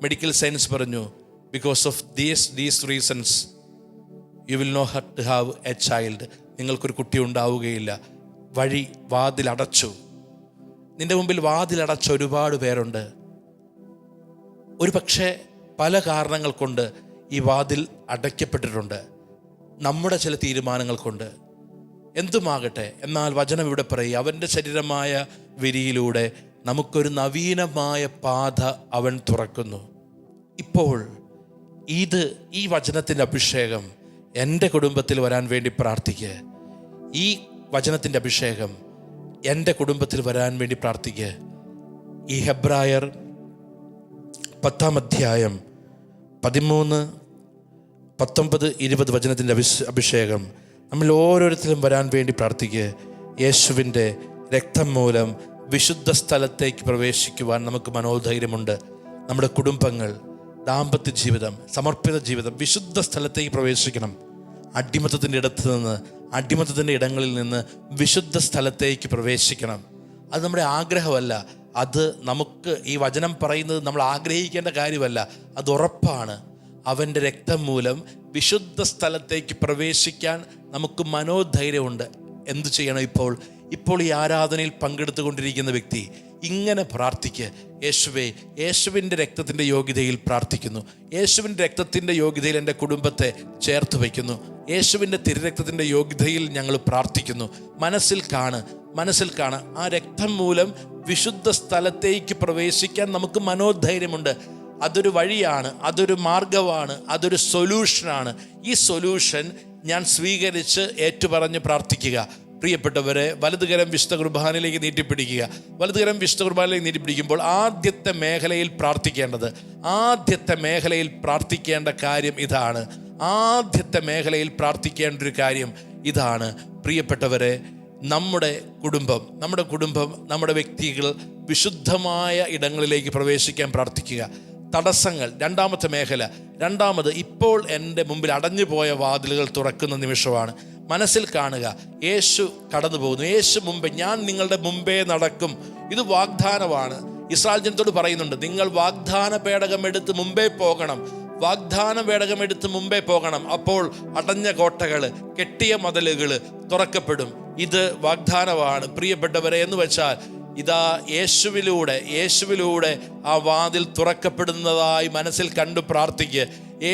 മെഡിക്കൽ സയൻസ് പറഞ്ഞു, because of these reasons you will no to have a child, നിങ്ങൾക്കൊരു കുട്ടി ഉണ്ടാവുകയില്ല. വാതിലടച്ചു. നിന്റെ മുമ്പിൽ വാതിലടച്ച ഒരുപാട് പേരുണ്ട്. ഒരു പക്ഷേ പല കാരണങ്ങൾ കൊണ്ട് ഈ വാതിൽ അടയ്ക്കപ്പെട്ടിട്ടുണ്ട്, നമ്മുടെ ചില തീരുമാനങ്ങൾ കൊണ്ട്. എന്തുമാകട്ടെ, എന്നാൽ വചനം ഇവിടെ പറയും, അവൻ്റെ ശരീരമായ വിരിയിലൂടെ നമുക്കൊരു നവീനമായ പാത അവൻ തുറക്കുന്നു. ഇപ്പോൾ ഈ വചനത്തിൻ്റെ അഭിഷേകം എൻ്റെ കുടുംബത്തിൽ വരാൻ വേണ്ടി പ്രാർത്ഥിക്കുക. ഈ വചനത്തിൻ്റെ അഭിഷേകം എൻ്റെ കുടുംബത്തിൽ വരാൻ വേണ്ടി പ്രാർത്ഥിക്കുക. ഈ ഹെബ്രായർ 10-ാം അധ്യായം 13, 19, 20 വചനത്തിൻ്റെ അഭിഷേകം നമ്മൾ ഓരോരുത്തരും വരാൻ വേണ്ടി പ്രാർത്ഥിക്കുക. യേശുവിൻ്റെ രക്തം മൂലം വിശുദ്ധ സ്ഥലത്തേക്ക് പ്രവേശിക്കുവാൻ നമുക്ക് മനോധൈര്യമുണ്ട്. നമ്മുടെ കുടുംബങ്ങൾ, ദാമ്പത്യ ജീവിതം, സമർപ്പിത ജീവിതം വിശുദ്ധ സ്ഥലത്തേക്ക് പ്രവേശിക്കണം. അടിമത്തത്തിൻ്റെ ഇടങ്ങളിൽ നിന്ന് വിശുദ്ധ സ്ഥലത്തേക്ക് പ്രവേശിക്കണം. അത് നമ്മുടെ ആഗ്രഹമല്ല, അത് നമുക്ക് ഈ വചനം പറയുന്നത് നമ്മൾ ആഗ്രഹിക്കേണ്ട കാര്യമല്ല, അത് ഉറപ്പാണ്. അവൻ്റെ രക്തം മൂലം വിശുദ്ധ സ്ഥലത്തേക്ക് പ്രവേശിക്കാൻ നമുക്ക് മനോധൈര്യമുണ്ട്. എന്തു ചെയ്യണം? ഇപ്പോൾ ഈ ആരാധനയിൽ പങ്കെടുത്തുകൊണ്ടിരിക്കുന്ന വ്യക്തി ഇങ്ങനെ പ്രാർത്ഥിക്കുക. യേശുവിൻ്റെ രക്തത്തിൻ്റെ യോഗ്യതയിൽ പ്രാർത്ഥിക്കുന്നു. യേശുവിൻ്റെ രക്തത്തിൻ്റെ യോഗ്യതയിൽ എൻ്റെ കുടുംബത്തെ ചേർത്ത് വയ്ക്കുന്നു. യേശുവിൻ്റെ തിരുരക്തത്തിൻ്റെ യോഗ്യതയിൽ ഞങ്ങൾ പ്രാർത്ഥിക്കുന്നു. മനസ്സിൽ കാണ് ആ രക്തം മൂലം വിശുദ്ധ സ്ഥലത്തേക്ക് പ്രവേശിക്കാൻ നമുക്ക് മനോധൈര്യമുണ്ട്. അതൊരു വഴിയാണ്, അതൊരു മാർഗമാണ്, അതൊരു സൊല്യൂഷനാണ്. ഈ സൊല്യൂഷൻ ഞാൻ സ്വീകരിച്ച് ഏറ്റുപറഞ്ഞ് പ്രാർത്ഥിക്കുക. പ്രിയപ്പെട്ടവരെ, വലതുകരം വിശുദ്ധ കുർബാനയിലേക്ക് നീട്ടിപ്പിടിക്കുക. വലതുകരം വിശുദ്ധ കുർബാനയിലേക്ക് നീട്ടിപ്പിടിക്കുമ്പോൾ ആദ്യത്തെ മേഖലയിൽ പ്രാർത്ഥിക്കേണ്ട കാര്യം ഇതാണ്. പ്രാർത്ഥിക്കേണ്ട ഒരു കാര്യം ഇതാണ്. പ്രിയപ്പെട്ടവരെ, നമ്മുടെ കുടുംബം, നമ്മുടെ വ്യക്തികൾ വിശുദ്ധമായ ഇടങ്ങളിലേക്ക് പ്രവേശിക്കാൻ പ്രാർത്ഥിക്കുക. തടസ്സങ്ങൾ, രണ്ടാമത് ഇപ്പോൾ എൻ്റെ മുമ്പിൽ അടഞ്ഞു പോയ വാതിലുകൾ തുറക്കുന്ന നിമിഷമാണ്. മനസ്സിൽ കാണുക, യേശു കടന്നു പോകുന്നു. ഞാൻ നിങ്ങളുടെ മുമ്പേ നടക്കും. ഇത് വാഗ്ദാനമാണ്. ഇസ്രായേൽ ജനത്തോട് പറയുന്നുണ്ട്, നിങ്ങൾ വാഗ്ദാന പേടകം എടുത്ത് മുമ്പേ പോകണം. അപ്പോൾ അടഞ്ഞ കോട്ടകൾ, കെട്ടിയ മതിലുകൾ തുറക്കപ്പെടും. ഇത് വാഗ്ദാനമാണ് പ്രിയപ്പെട്ടവരെ. എന്ന് വെച്ചാൽ ഇതാ യേശുവിലൂടെ ആ വാതിൽ തുറക്കപ്പെടുന്നതായി മനസ്സിൽ കണ്ടു പ്രാർത്ഥിക്കുക.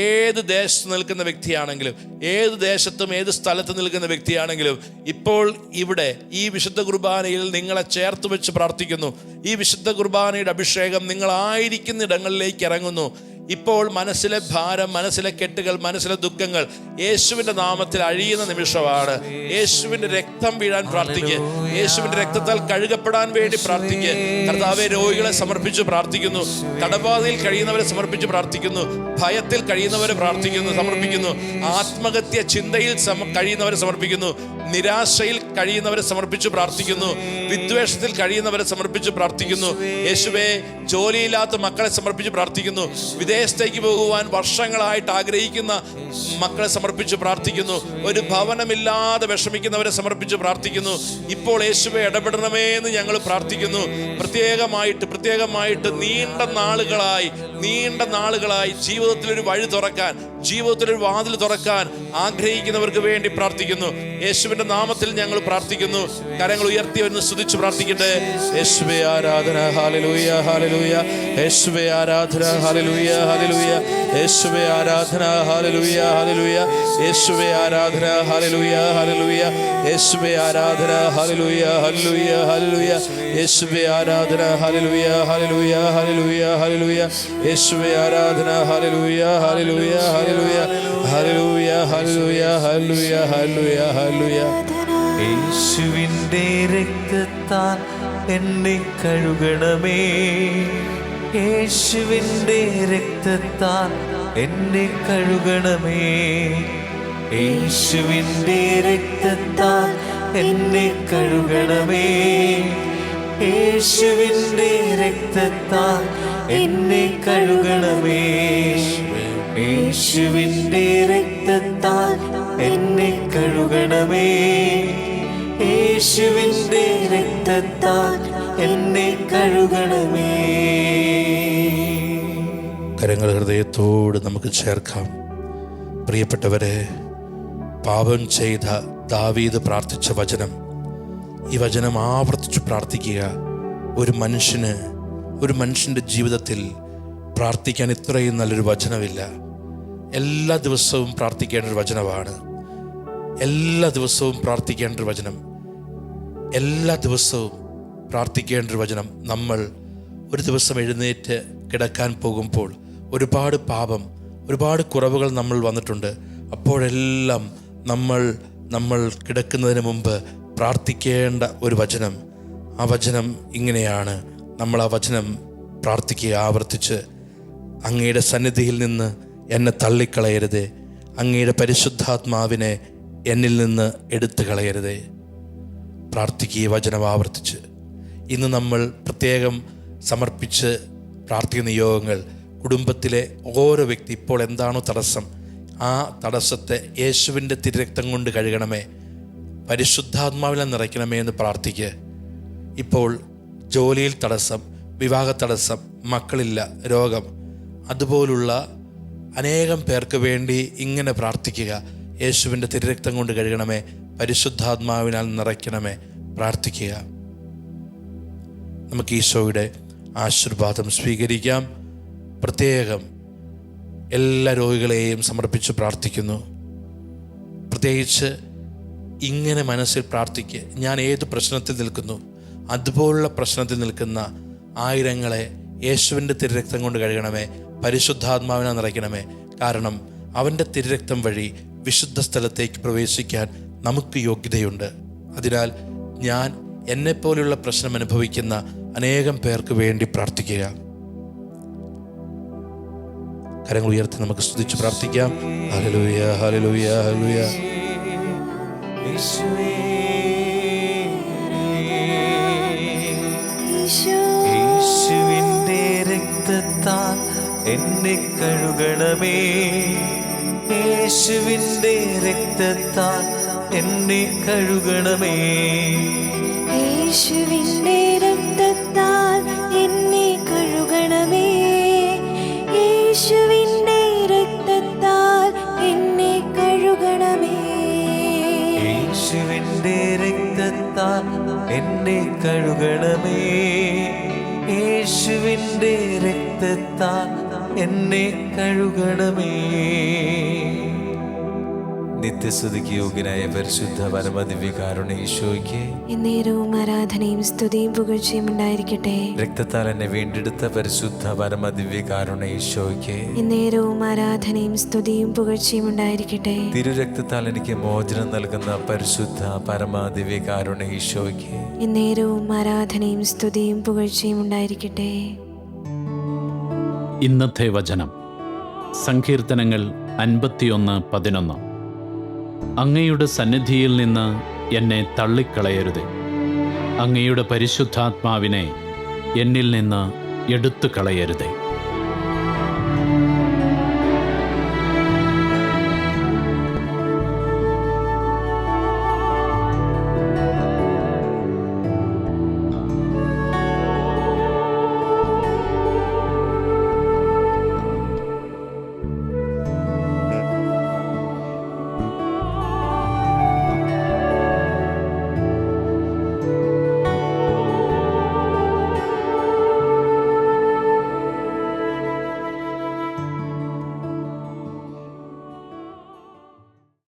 ഏത് ദേശത്ത് നിൽക്കുന്ന വ്യക്തിയാണെങ്കിലും, ഏത് ദേശത്തും ഏത് സ്ഥലത്ത് നിൽക്കുന്ന വ്യക്തിയാണെങ്കിലും, ഇപ്പോൾ ഇവിടെ ഈ വിശുദ്ധ കുർബാനയിൽ നിങ്ങളെ ചേർത്ത് വെച്ച് പ്രാർത്ഥിക്കുന്നു. ഈ വിശുദ്ധ കുർബാനയുടെ അഭിഷേകം നിങ്ങളായിരിക്കുന്ന ഇടങ്ങളിലേക്ക് ഇറങ്ങുന്നു. ഇപ്പോൾ മനസ്സിലെ ഭാരം, മനസ്സിലെ കെട്ടുകൾ, മനസ്സിലെ ദുഃഖങ്ങൾ യേശുവിൻ്റെ നാമത്തിൽ അഴിയുന്ന നിമിഷമാണ്. യേശുവിൻ്റെ രക്തം വീഴാൻ പ്രാർത്ഥിക്കുക. യേശുവിൻ്റെ രക്തത്താൽ കഴുകപ്പെടാൻ വേണ്ടി പ്രാർത്ഥിക്കുക. കർത്താവേ, രോഗികളെ സമർപ്പിച്ച് പ്രാർത്ഥിക്കുന്നു. കടബാധയിൽ കഴിയുന്നവരെ സമർപ്പിച്ച് പ്രാർത്ഥിക്കുന്നു. ഭയത്തിൽ കഴിയുന്നവരെ സമർപ്പിക്കുന്നു. ആത്മഹത്യ ചിന്തയിൽ കഴിയുന്നവരെ സമർപ്പിക്കുന്നു. നിരാശയിൽ കഴിയുന്നവരെ സമർപ്പിച്ച് പ്രാർത്ഥിക്കുന്നു. വിദ്വേഷത്തിൽ കഴിയുന്നവരെ സമർപ്പിച്ച് പ്രാർത്ഥിക്കുന്നു. യേശുവേ, ജോലിയില്ലാത്ത മക്കളെ സമർപ്പിച്ച് പ്രാർത്ഥിക്കുന്നു. വിദേശത്തേക്ക് പോകുവാൻ വർഷങ്ങളായിട്ട് ആഗ്രഹിക്കുന്ന മക്കളെ സമർപ്പിച്ച് പ്രാർത്ഥിക്കുന്നു. ഒരു ഭവനമില്ലാതെ വിഷമിക്കുന്നവരെ സമർപ്പിച്ച് പ്രാർത്ഥിക്കുന്നു. ഇപ്പോൾ യേശുവേ ഇടപെടണമേ എന്ന് ഞങ്ങൾ പ്രാർത്ഥിക്കുന്നു. പ്രത്യേകമായിട്ട് നീണ്ട നാളുകളായി നീണ്ട നാളുകളായി ജീവിതത്തിലൊരു വഴി തുറക്കാൻ, ജീവിതത്തിലൊരു വാതിൽ തുറക്കാൻ ആഗ്രഹിക്കുന്നവർക്ക് വേണ്ടി പ്രാർത്ഥിക്കുന്നു. യേശുവിന്റെ നാമത്തിൽ ഞങ്ങൾ പ്രാർത്ഥിക്കുന്നു. കരങ്ങൾ ഉയർത്തി ഒന്ന് സ്തുതിച്ച് പ്രാർത്ഥിക്കട്ടെ. യേശുവേ ആരാധന, ഹല്ലേലൂയ ഹല്ലേലൂയ. യേശുവേ ആരാധന, ഹല്ലേലൂയ ഹല്ലേലൂയ. യേശുവേ ആരാധന, ഹല്ലേലൂയ ഹല്ലേലൂയ. യേശുവേ ആരാധന, ഹല്ലേലൂയ ഹല്ലേലൂയ. യേശുവേ ആരാധന, ഹല്ലേലൂയ ഹല്ലേലൂയ ഹല്ലേലൂയ. യേശുവേ ആരാധന, ഹല്ലേലൂയ ഹല്ലേലൂയ ഹല്ലേലൂയ ഹല്ലേലൂയ. യേശുവേ ആരാധന, hallelujah hallelujah hallelujah hallelujah hallelujah hallelujah hallelujah hallelujah. യേശുവിൻ്റെ രക്തത്താൽ എന്നെ കഴുകണമേ, യേശുവിൻ്റെ രക്തത്താൽ എന്നെ കഴുകണമേ, യേശുവിൻ്റെ രക്തത്താൽ എന്നെ കഴുകണമേ, യേശുവിൻ്റെ രക്തത്താൽ എന്നെ കഴുകണമേ, യേശുവിൻ്റെ രക്തത്താൽ എന്നെ കഴുകണമേ, യേശുവിൻ്റെ രക്തത്താൽ എന്നെ കഴുകണമേ. കരങ്ങൾ ഹൃദയത്തോട് നമുക്ക് ചേർക്കാം. പ്രിയപ്പെട്ടവരെ, പാപം ചെയ്ത ദാവീദ് പ്രാർത്ഥിച്ച വചനം, ഈ വചനം ആവർത്തിച്ച് പ്രാർത്ഥിക്കുക. ഒരു മനുഷ്യൻ്റെ ജീവിതത്തിൽ പ്രാർത്ഥിക്കാൻ ഇത്രയും നല്ലൊരു വചനമില്ല. എല്ലാ ദിവസവും പ്രാർത്ഥിക്കേണ്ട ഒരു വചനമാണ്. എല്ലാ ദിവസവും പ്രാർത്ഥിക്കേണ്ട ഒരു വചനം. എല്ലാ ദിവസവും പ്രാർത്ഥിക്കേണ്ട ഒരു വചനം. നമ്മൾ ഒരു ദിവസം എഴുന്നേറ്റ് കിടക്കാൻ പോകുമ്പോൾ ഒരുപാട് പാപം, ഒരുപാട് കുറവുകൾ നമ്മൾ വന്നിട്ടുണ്ട്. അപ്പോഴെല്ലാം നമ്മൾ കിടക്കുന്നതിന് മുമ്പ് പ്രാർത്ഥിക്കേണ്ട ഒരു വചനം. ആ വചനം ഇങ്ങനെയാണ്. നമ്മൾ ആ വചനം പ്രാർത്ഥിക്കുക ആവർത്തിച്ച്. അങ്ങയുടെ സന്നിധിയിൽ നിന്ന് എന്നെ തള്ളിക്കളയരുതേ, അങ്ങയുടെ പരിശുദ്ധാത്മാവിനെ എന്നിൽ നിന്ന് എടുത്തു കളയരുതേ. പ്രാർത്ഥിക്കുക വചനം ആവർത്തിച്ച്. ഇന്ന് നമ്മൾ പ്രത്യേകം സമർപ്പിച്ച് പ്രാർത്ഥിക്കുന്ന നിയോഗങ്ങൾ, കുടുംബത്തിലെ ഓരോ വ്യക്തി ഇപ്പോൾ എന്താണോ തടസ്സം, ആ തടസ്സത്തെ യേശുവിൻ്റെ തിരുരക്തം കൊണ്ട് കഴുകണമേ, പരിശുദ്ധാത്മാവിനെ നിറയ്ക്കണമേ എന്ന് പ്രാർത്ഥിക്കുക. ഇപ്പോൾ ജോലിയിൽ തടസ്സം, വിവാഹ തടസ്സം, മക്കളില്ല, രോഗം, അതുപോലുള്ള അനേകം പേർക്ക് വേണ്ടി ഇങ്ങനെ പ്രാർത്ഥിക്കുക. യേശുവിൻ്റെ തിരുരക്തം കൊണ്ട് കഴുകണമേ, പരിശുദ്ധാത്മാവിനാൽ നിറയ്ക്കണമേ. പ്രാർത്ഥിക്കുക. നമുക്ക് ഈശോയുടെ ആശീർവാദം സ്വീകരിക്കാം. പ്രത്യേകം എല്ലാ രോഗികളെയും സമർപ്പിച്ച് പ്രാർത്ഥിക്കുന്നു. പ്രത്യേകിച്ച് ഇങ്ങനെ മനസ്സിൽ പ്രാർത്ഥിക്കുക, ഞാൻ ഏത് പ്രശ്നത്തിൽ നിൽക്കുന്നു, അതുപോലുള്ള പ്രശ്നത്തിൽ നിൽക്കുന്ന ആയിരങ്ങളെ യേശുവിൻ്റെ തിരുരക്തം കൊണ്ട് കഴുകണമേ, പരിശുദ്ധാത്മാവിനെ നിറയ്ക്കണമേ. കാരണം അവൻ്റെ തിരുരക്തം വഴി വിശുദ്ധ സ്ഥലത്തേക്ക് പ്രവേശിക്കാൻ നമുക്ക് യോഗ്യതയുണ്ട്. അതിനാൽ ഞാൻ എന്നെപ്പോലുള്ള പ്രശ്നം അനുഭവിക്കുന്ന അനേകം പേർക്ക് വേണ്ടി പ്രാർത്ഥിക്കുക. കരങ്ങൾ ഉയർത്തി നമുക്ക് സ്തുതിച്ച് പ്രാർത്ഥിക്കാം. Hallelujah hallelujah hallelujah. യേശുവിൻ്റെ രക്തത്താൽ എന്നെ കഴുകണമേ, യേശുവിൻ്റെ രക്തത്താൽ എന്നെ കഴുകണമേ, യേശുവിൻ്റെ രക്തത്താൽ എന്നെ കഴുകണമേ, യേശുവിൻ്റെ രക്തത്താൽ എന്നെ കഴുകണമേ, യേശുവിൻ്റെ രക്തത്താൽ എന്നെ കഴുകണമേ, യേശുവിൻ്റെ രക്തത്താൽ എന്നെ കഴുകണമേ. നിത്യസ്തുതിക്ക് യോഗ്യനായ പരിശുദ്ധ പരമദിവ്യകാരുണ്യ ഈശോയ്ക്ക് എന്നേരവും ആരാധനയും സ്തുതിയും പുകഴ്ചയും ഉണ്ടായിരിക്കട്ടെ. രക്തത്താൽ എന്നെ വീണ്ടെടുത്ത പരിശുദ്ധ പരമദിവ്യകാരുണ്യ ഈശോയ്ക്ക് എന്നേരവും ആരാധനയും സ്തുതിയും പുകഴ്ചയും ഉണ്ടായിരിക്കട്ടെ. തിരുരക്തത്താൽ എനിക്ക് മോചനം നൽകുന്ന പരിശുദ്ധ പരമദിവ്യകാരുണ്യ ഈശോയ്ക്ക് എന്നേരവും ആരാധനയും സ്തുതിയും പുകഴ്ചയും ഉണ്ടായിരിക്കട്ടെ. ഇന്നത്തെ വചനം സങ്കീർത്തനങ്ങൾ 51:11. അങ്ങയുടെ സന്നിധിയിൽ നിന്ന് എന്നെ തള്ളിക്കളയരുതേ, അങ്ങയുടെ പരിശുദ്ധാത്മാവിനെ എന്നിൽ നിന്ന് എടുത്തു കളയരുതേ.